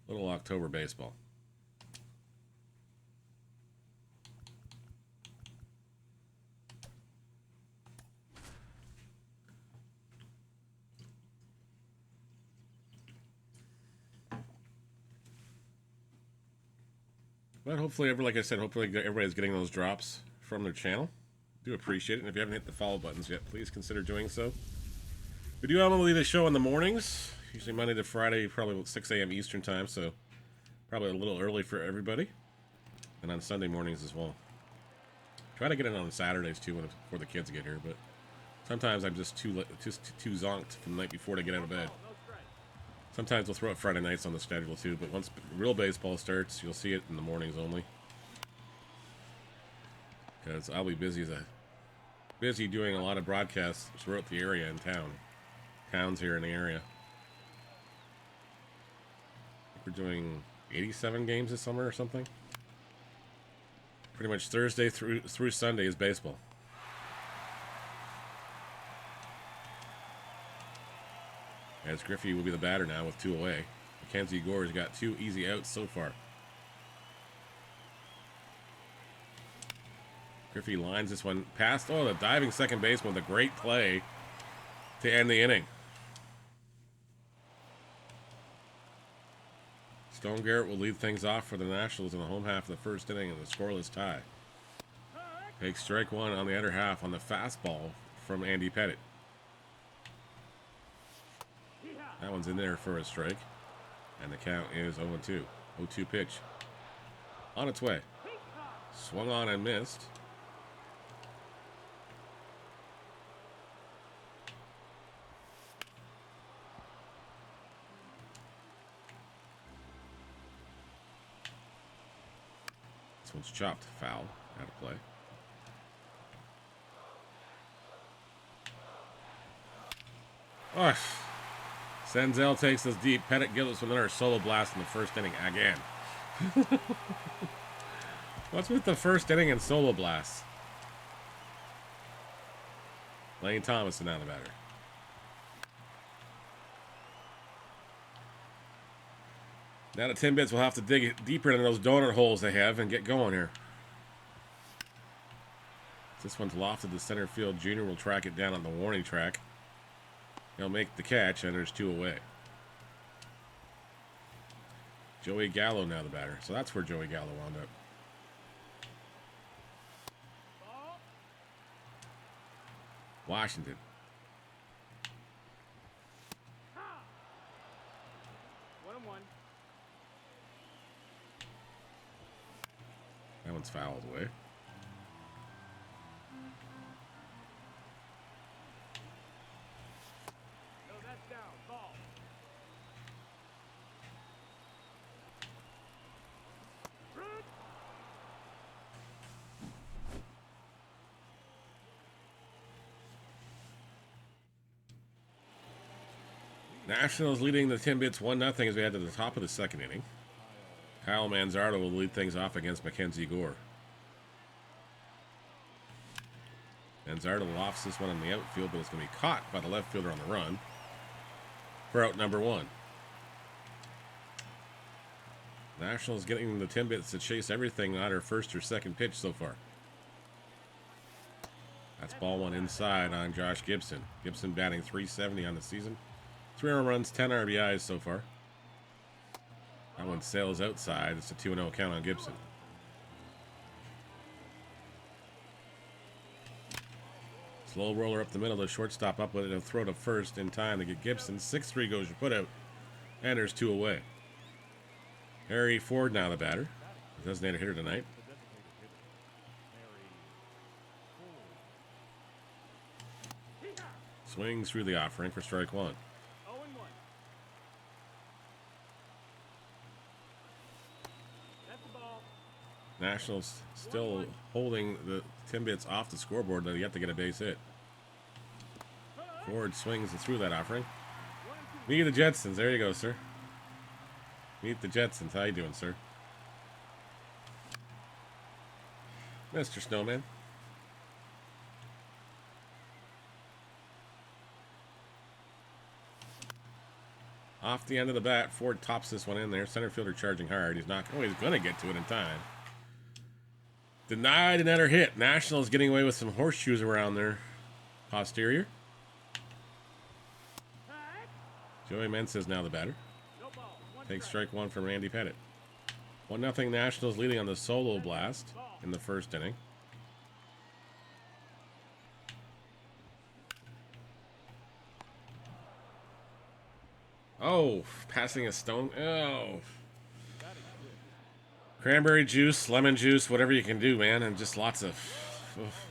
Little October baseball. But hopefully, like I said, hopefully everybody's getting those drops from their channel. Do appreciate it. And if you haven't hit the follow buttons yet, please consider doing so. We do MLB the show in the mornings. Usually Monday to Friday, probably 6 a.m. Eastern time, so probably a little early for everybody. And on Sunday mornings as well. Try to get it on Saturdays too before the kids get here, but sometimes I'm just too zonked from the night before to get out of bed. Sometimes we'll throw it Friday nights on the schedule too, but once real baseball starts, you'll see it in the mornings only. Because I'll be busy doing a lot of broadcasts throughout the area and towns here in the area. I think we're doing 87 games this summer or something. Pretty much Thursday through Sunday is baseball. As Griffey will be the batter now with 2 away. Mackenzie Gore's got 2 easy outs so far. Griffey lines this one past. Oh, the diving second baseman with a great play to end the inning. Stone Garrett will lead things off for the Nationals in the home half of the first inning in the scoreless tie. Takes strike one on the other half on the fastball from Andy Pettit. That one's in there for a strike. And the count is 0-2. 0-2 pitch. On its way. Swung on and missed. This one's chopped. Foul. Out of play. Oh, Senzel takes us deep. Pettit gives us another solo blast in the first inning again. What's with the first inning and solo blasts? Lane Thomas is now the batter. Now the Timbits will have to dig deeper into those donut holes they have and get going here. This one's lofted to center field. Junior will track it down on the warning track. He'll make the catch, and there's 2 away. Joey Gallo now the batter. So that's where Joey Gallo wound up. Washington. That one's fouled away. Nationals leading the Timbits 1-0 as we head to the top of the second inning. Kyle Manzardo will lead things off against Mackenzie Gore. Manzardo lofts this one in the outfield, but it's going to be caught by the left fielder on the run for out number 1. Nationals getting the Timbits to chase everything on their first or second pitch so far. That's ball 1 inside on Josh Gibson. Gibson batting .370 on the season. 3 home runs, 10 RBIs so far. That one sails outside. It's a 2-0 count on Gibson. Slow roller up the middle. The shortstop up with it and throw to first in time to get Gibson. 6-3 goes your put out. And there's 2 away. Harry Ford now the batter. Designated hitter tonight. Swings through the offering for strike 1. Nationals still holding the Timbits off the scoreboard, though you have to get a base hit. Ford swings and through that offering. Meet the Jetsons. There you go, sir. Meet the Jetsons. How you doing, sir? Mr. Snowman. Off the end of the bat, Ford tops this one in there. Center fielder charging hard. He's not. Oh, he's going to get to it in time. Denied another hit. Nationals getting away with some horseshoes around their posterior. Joey Mensa now the batter. Takes strike 1 from Randy Pettit. 1-0 Nationals leading on the solo blast in the first inning. Oh, passing a stone. Oh. Cranberry juice, lemon juice, whatever you can do, man. And just lots of... Oof.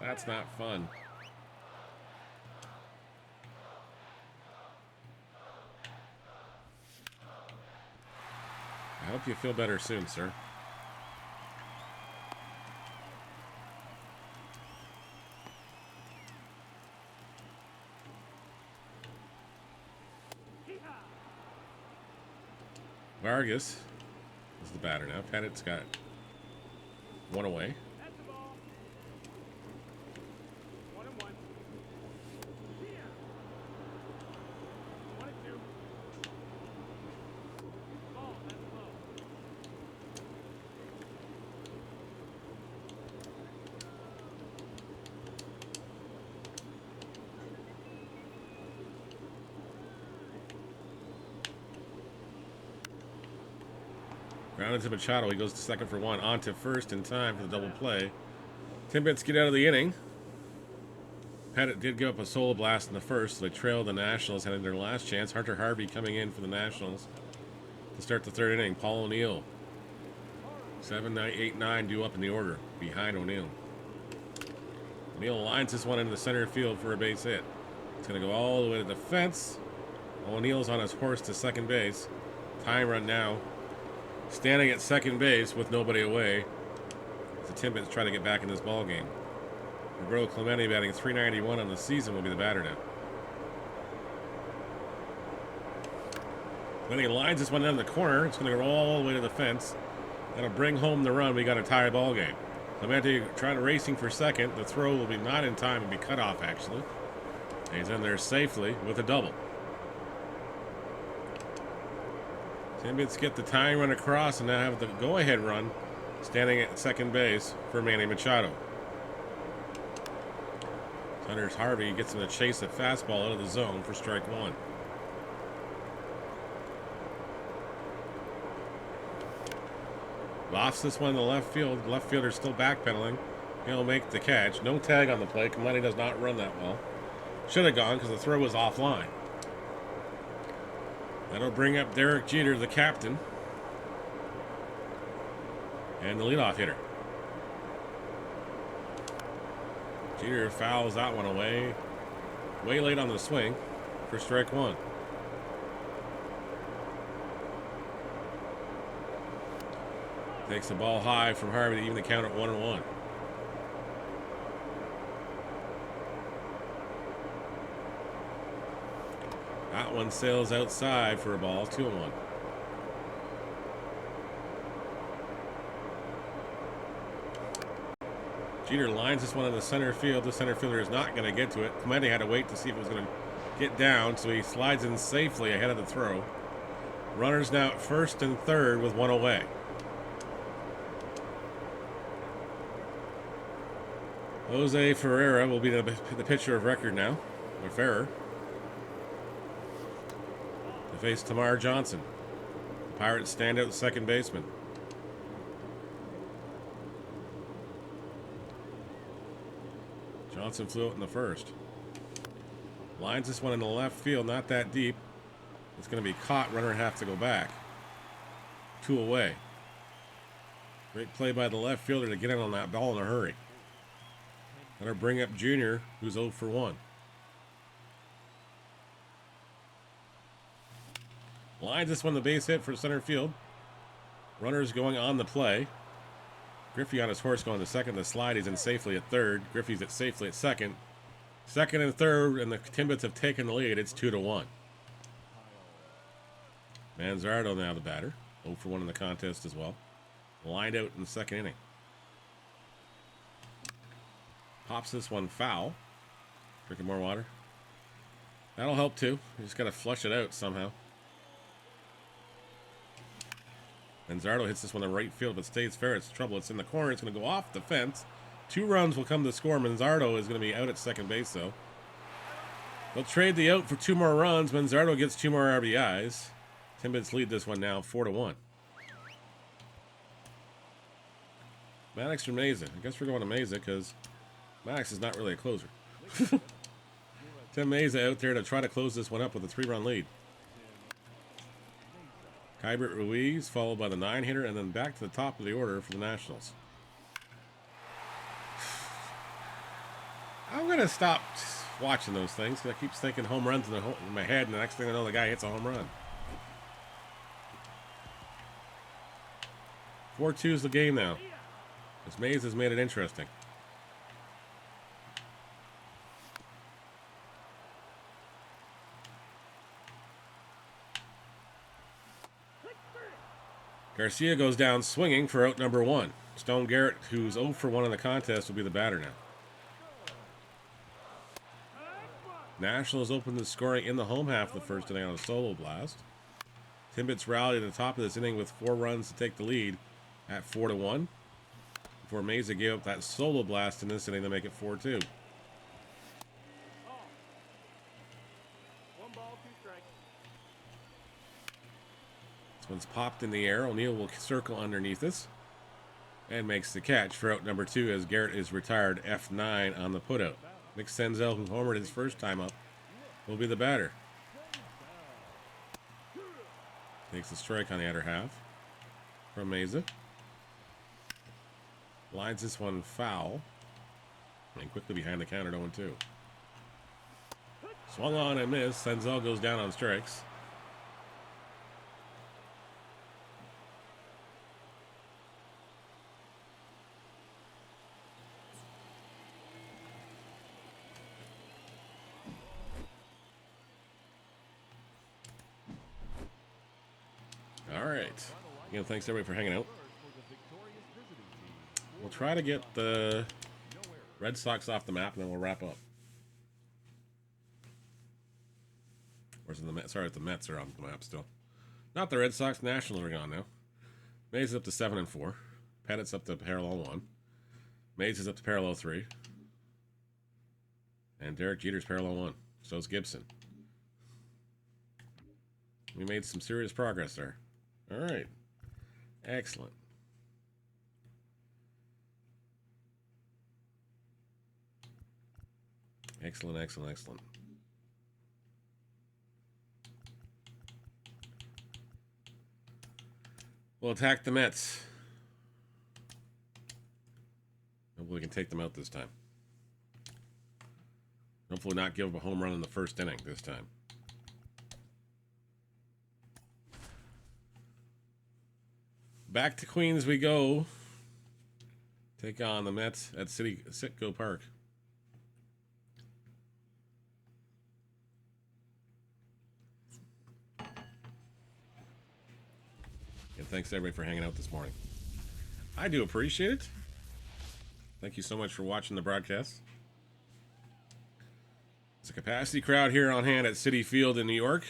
That's not fun. I hope you feel better soon, sir. Vargas is the batter now. Pettit's got one away. That's the ball. 1-1. Yeah. 1-2. Ball, that's low. Grounded to Machado. He goes to second for one. On to first in time for the double play. Timbits get out of the inning. Pettit did give up a solo blast in the first, so they trailed the Nationals, heading their last chance. Hunter Harvey coming in for the Nationals to start the third inning. Paul O'Neill. 7, 9, 8, 9 due up in the order behind O'Neill. O'Neill lines this one into the center field for a base hit. It's going to go all the way to the fence. O'Neill's on his horse to second base. Time run now. Standing at second base with nobody away as the Timbits try to get back in this ball game. Roberto Clemente, batting .391 on the season, will be the batter now. Clemente lines this one down the corner. It's going to go all the way to the fence. That'll bring home the run. We got a tie ball game. Clemente trying racing for second. The throw will be not in time and be cut off, actually. And he's in there safely with a double. Timbits get the tying run across and now have the go-ahead run standing at second base for Manny Machado. Hunter Harvey gets him to chase a fastball out of the zone for strike one. Lofts this one in the left field. Left fielder's still backpedaling. He'll make the catch. No tag on the play. Clemente does not run that well. Should have gone because the throw was offline. That'll bring up Derek Jeter, the captain, and the leadoff hitter. Jeter fouls that one away. Way late on the swing for strike one. Takes the ball high from Harvey to even the count at 1-1. That one sails outside for a ball, 2-1. Jeter lines this one in the center field. The center fielder is not going to get to it. Clemente had to wait to see if it was going to get down, so he slides in safely ahead of the throw. Runners now at first and third with one away. Jose Ferreira will be the pitcher of record now, or Ferrer. To face Tamar Johnson, the Pirates standout second baseman. Johnson flew out in the first. Lines this one in the left field, not that deep. It's going to be caught. Runner have to go back. 2 away. Great play by the left fielder to get in on that ball in a hurry. That'll bring up Junior, who's 0 for 1. Lines this one the base hit for center field. Runners going on the play. Griffey on his horse going to second. The slide he's in safely at third. Griffey's at safely at second. Second and third, and the Timbits have taken the lead. It's 2-1. Manzardo now the batter. 0 for 1 in the contest as well. Lined out in the second inning. Pops this one foul. Drinking more water. That'll help too. You just got to flush it out somehow. Manzardo hits this one in right field, but stays fair. It's trouble. It's in the corner. It's going to go off the fence. 2 runs will come to score. Manzardo is going to be out at second base, though. They'll trade the out for 2 more runs. Manzardo gets 2 more RBIs. Timbits lead this one now 4-1. Maddox or Mesa? I guess we're going to Mesa because Maddox is not really a closer. Tim Meza out there to try to close this one up with a 3-run lead. Kybert Ruiz followed by the 9-hitter and then back to the top of the order for the Nationals. I'm going to stop watching those things because I keep thinking home runs in my head, and the next thing I know, the guy hits a home run. 4-2 is the game now. This Mays has made it interesting. Garcia goes down swinging for out number 1. Stone Garrett, who's 0 for 1 in the contest, will be the batter now. Nationals opened the scoring in the home half of the first inning on a solo blast. Timbits rallied at the top of this inning with 4 runs to take the lead at 4-1. Before Meza gave up that solo blast in this inning to make it 4-2. 1 ball, 2 strikes. This one's popped in the air. O'Neill will circle underneath this and makes the catch for out number 2 as Garrett is retired F9 on the putout. Nick Senzel, who homered his first time up, will be the batter. Takes the strike on the other half from Meza. Lines this one foul. And quickly behind the counter, 0-2. Swung on and missed. Senzel goes down on strikes. All right. Again, thanks everybody for hanging out. We'll try to get the Red Sox off the map, and then we'll wrap up. Or is it the Mets? Sorry, the Mets are on the map still. Not the Red Sox. Nationals are gone now. Mays is up to 7-4. Pettit's up to parallel 1. Mays is up to parallel 3. And Derek Jeter's parallel 1. So is Gibson. We made some serious progress there. All right. Excellent. Excellent, excellent, excellent. We'll attack the Mets. Hopefully we can take them out this time. Hopefully not give up a home run in the first inning this time. Back to Queens we go. Take on the Mets at Citgo Park. And thanks everybody for hanging out this morning. I do appreciate it. Thank you so much for watching the broadcast. It's a capacity crowd here on hand at Citi Field in New York.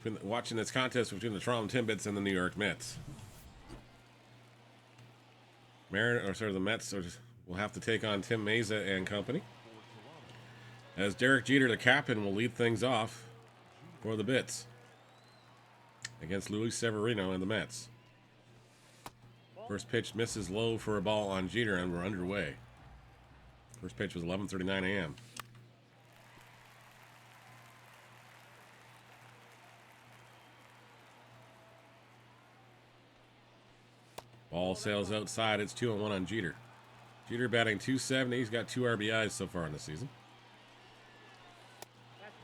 Been watching this contest between the Toronto Timbits and the New York Mets. The Mets will have to take on Tim Meza and company. As Derek Jeter, the captain, will lead things off for the Bits against Luis Severino and the Mets. First pitch misses low for a ball on Jeter, and we're underway. First pitch was 11:39 a.m. Ball sails outside. It's 2-1 on Jeter. Jeter batting .270. He's got 2 RBIs so far in the season.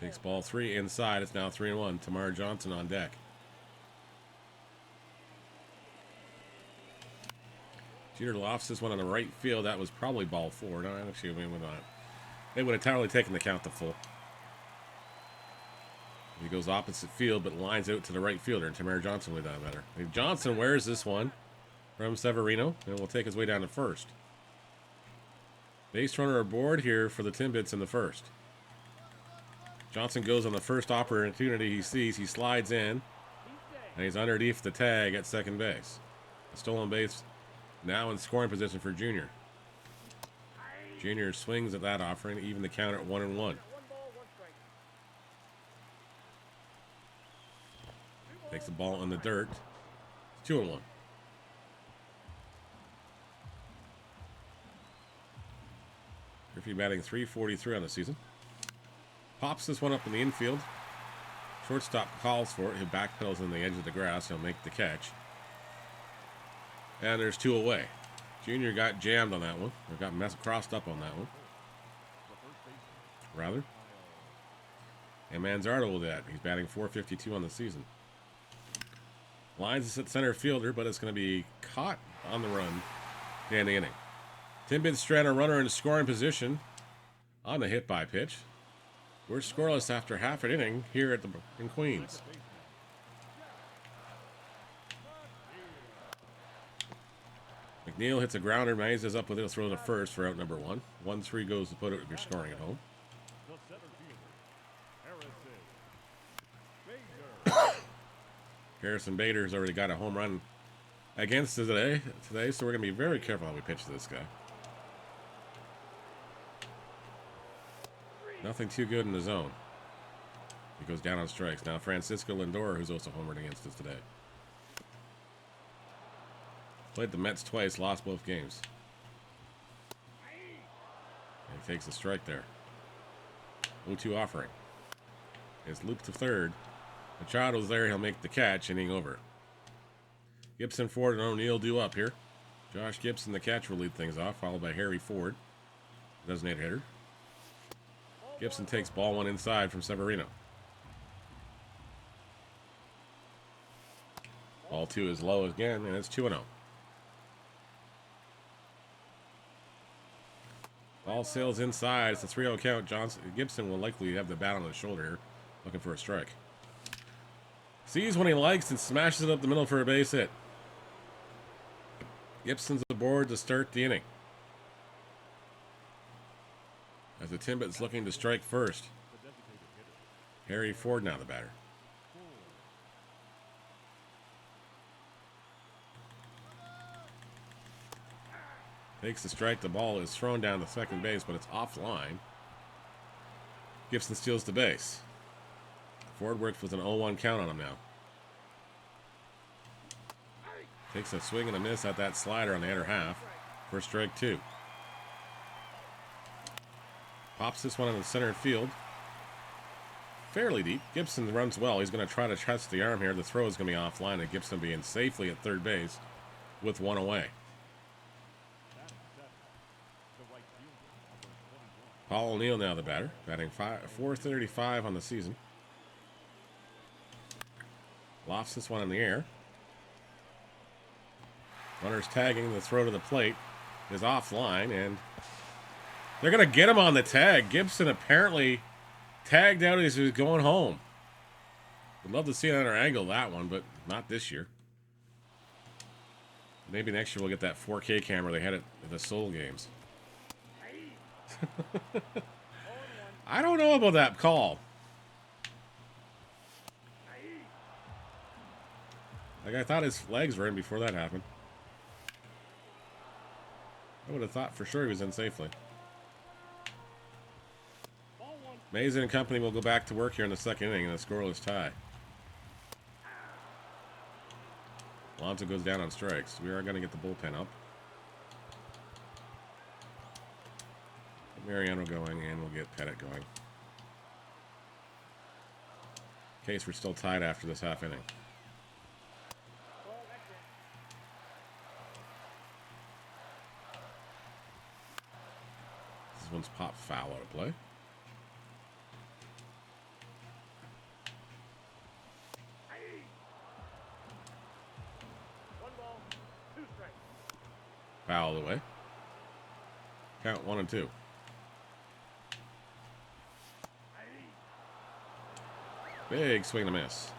Takes ball 3 inside. It's now 3-1. Tamar Johnson on deck. Jeter lofts this one on the right field. That was probably ball 4. No, actually, they would have totally taken the count to full. He goes opposite field, but lines out to the right fielder, and Tamar Johnson would have done better. If Johnson wears this one from Severino, and will take his way down to first. Base runner aboard here for the Timbits in the first. Johnson goes on the first opportunity he sees. He slides in, and he's underneath the tag at second base. A stolen base now in scoring position for Junior. Junior swings at that offering, even the count at 1-1. Takes the ball in the dirt. 2-1. Griffey batting .343 on the season. Pops this one up in the infield. Shortstop calls for it. He backpedals in the edge of the grass. He'll make the catch. And there's 2 away. Junior got jammed on that one. Or got crossed up on that one. Rather. And Manzardo will do that. He's batting .452 on the season. Lines is at center fielder, but it's going to be caught on the run in the inning. Timbits strand a runner in scoring position on the hit by pitch. We're scoreless after half an inning here in Queens. McNeil hits a grounder. Mays is up with it. Throw to first for out number 1. 1-3 goes to put it if you're scoring at home. The center fielder, Harrison Bader. Harrison Bader's already got a home run against us today, so we're going to be very careful how we pitch to this guy. Nothing too good in the zone. He goes down on strikes. Now Francisco Lindor, who's also homered against us today. Played the Mets twice, lost both games. And he takes a strike there. 0-2 offering. It's looped to third. Machado's there. He'll make the catch. Inning over. Gibson, Ford, and O'Neill due up here. Josh Gibson, the catch, will lead things off, followed by Harry Ford, designated hitter. Gibson takes ball 1 inside from Severino. Ball 2 is low again, and it's 2-0. Ball sails inside. It's a 3-0 count. Gibson will likely have the bat on his shoulder here, looking for a strike. Sees when he likes and smashes it up the middle for a base hit. Gibson's aboard to start the inning. As the Timbits looking to strike first. Harry Ford now the batter. Takes the strike. The ball is thrown down to second base, but it's offline. Gibson steals the base. Ford works with an 0-1 count on him now. Takes a swing and a miss at that slider on the inner half. For strike 2. Pops this one in the center field. Fairly deep. Gibson runs well. He's going to try to test the arm here. The throw is going to be offline, and Gibson being safely at third base with 1 away. Paul O'Neill now the batter, batting .435 on the season. Lofts this one in the air. Runner's tagging. The throw to the plate is offline, and they're going to get him on the tag. Gibson apparently tagged out as he was going home. Would love to see another angle of that one, but not this year. Maybe next year we'll get that 4K camera they had at the Seoul games. I don't know about that call. Like, I thought his legs were in before that happened. I would have thought for sure he was in safely. Mason and company will go back to work here in the second inning in a scoreless tie. Alonso goes down on strikes. We are going to get the bullpen up. Mariano going, and we'll get Pettit going. In case we're still tied after this half inning. This one's popped foul out of play. Foul away. Count 1 and 2. Big swing and a miss.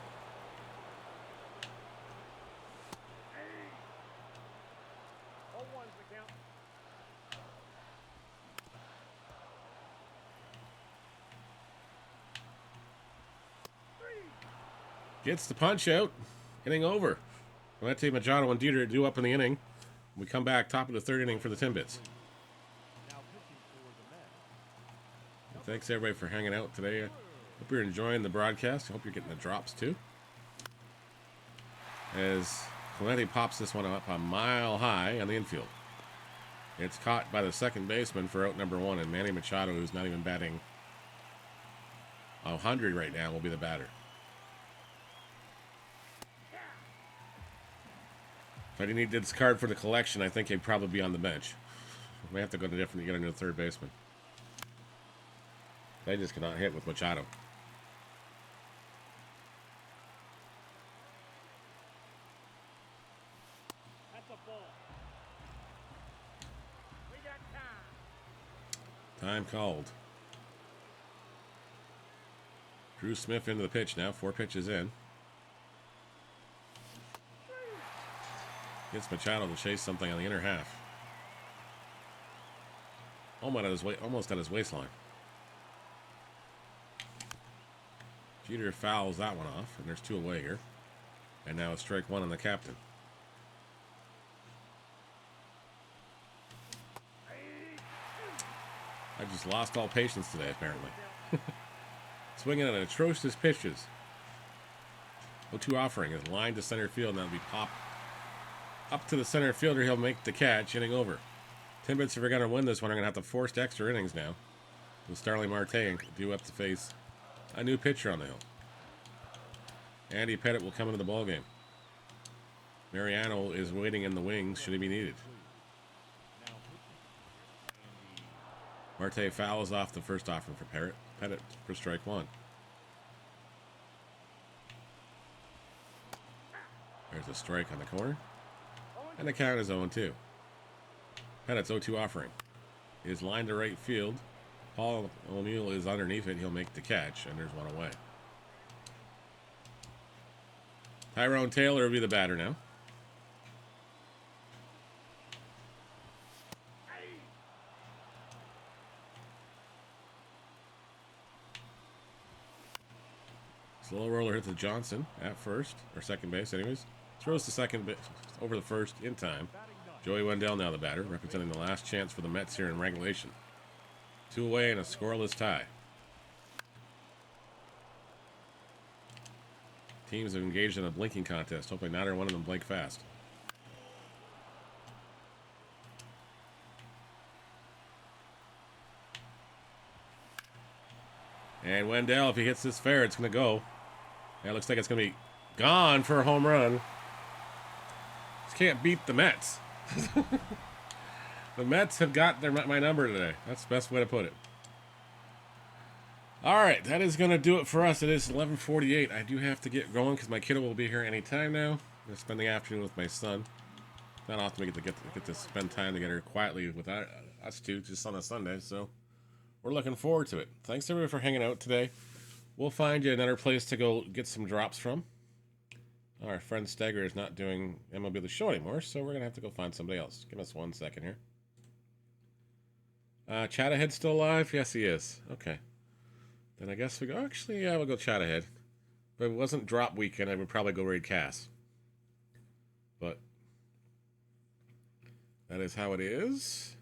Gets the punch out. Inning over. Valente, Machado, and Dieter due up in the inning. We come back top of the third inning for the Timbits. Thanks everybody for hanging out today. Hope you're enjoying the broadcast. I hope you're getting the drops too. As Valente pops this one up a mile high on the infield. It's caught by the second baseman for out number 1, and Manny Machado, who's not even batting 100 right now will be the batter. If I didn't need this card for the collection, I think he'd probably be on the bench. We have to go to different to get a new third baseman. They just cannot hit with Machado. That's a ball. We got time. Time called. Drew Smith into the pitch now. 4 pitches in. Gets Machado to chase something on the inner half. Almost at his waistline. Jeter fouls that one off, and there's 2 away here. And now it's strike 1 on the captain. I just lost all patience today, apparently. Swinging at atrocious pitches. 0-2 offering is lined to center field, and that'll be popped up to the center fielder. He'll make the catch, inning over. Timbits, if we're going to win this one, are going to have to force extra innings now. With Starling Marte due up to face a new pitcher on the hill. Andy Pettit will come into the ballgame. Mariano is waiting in the wings should he be needed. Marte fouls off the first offering for Pettit for strike 1. There's a strike on the corner. And the count is 0-2. Pettit's 0-2 offering is lined to right field. Paul O'Neill is underneath it. He'll make the catch, and there's 1 away. Tyrone Taylor will be the batter now. Slow roller hit to Johnson at first, or second base anyways. Throws to second base over the first in time. Joey Wendell now the batter, representing the last chance for the Mets here in regulation. 2 away and a scoreless tie. Teams have engaged in a blinking contest. Hopefully neither one of them blink fast. And Wendell, if he hits this fair, it's going to go. And it looks like it's going to be gone for a home run. Just can't beat the Mets. The Mets have got my number today. That's the best way to put it. All right, that is going to do it for us. It is 11:48. I do have to get going because my kiddo will be here any time now. I'm going to spend the afternoon with my son. Not often we get to spend time together quietly with us two, just on a Sunday. So we're looking forward to it. Thanks everybody for hanging out today. We'll find you another place to go get some drops from. Our friend Steger is not doing MLB The Show anymore, so we're going to have to go find somebody else. Give us 1 second here. Chattahead still alive? Yes, he is. Okay. Then I guess we go... Actually, yeah, we'll go Chattahead. But if it wasn't drop weekend, I would probably go raid Cass. But that is how it is.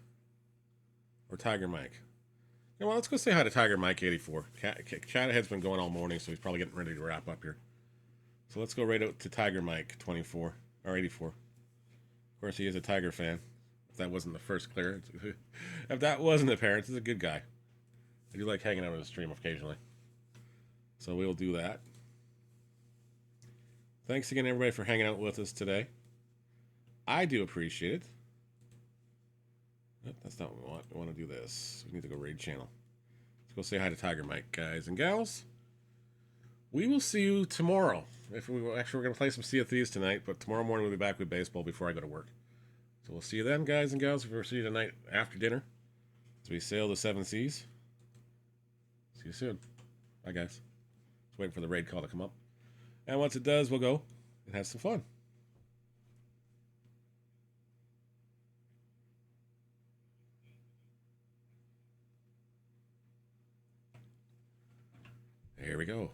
Or Tiger Mike. Yeah, well, let's go say hi to Tiger Mike 84. Chattahead's been going all morning, so he's probably getting ready to wrap up here. So let's go right out to Tiger Mike 24 or 84. Of course, he is a Tiger fan. If that wasn't the first clearance, if that wasn't apparent, he's a good guy. I do like hanging out on the stream occasionally. So we'll do that. Thanks again, everybody, for hanging out with us today. I do appreciate it. Nope, that's not what we want. We want to do this. We need to go raid channel. Let's go say hi to Tiger Mike, guys and gals. We will see you tomorrow. Actually, we're going to play some Sea of Thieves tonight, but tomorrow morning we'll be back with baseball before I go to work. So we'll see you then, guys and gals. We'll see you tonight after dinner as we sail the 7 seas. See you soon. Bye, guys. Just waiting for the raid call to come up. And once it does, we'll go and have some fun. Here we go.